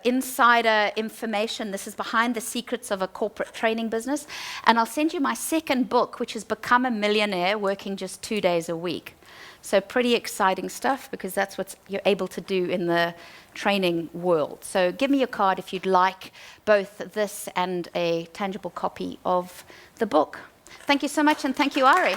insider information. This is behind the secrets of a corporate training business. And I'll send you my second book, which is Become a Millionaire Working Just 2 days a Week. So pretty exciting stuff, because that's what you're able to do in the training world. So give me your card if you'd like both this and a tangible copy of the book. Thank you so much, and thank you, Ari.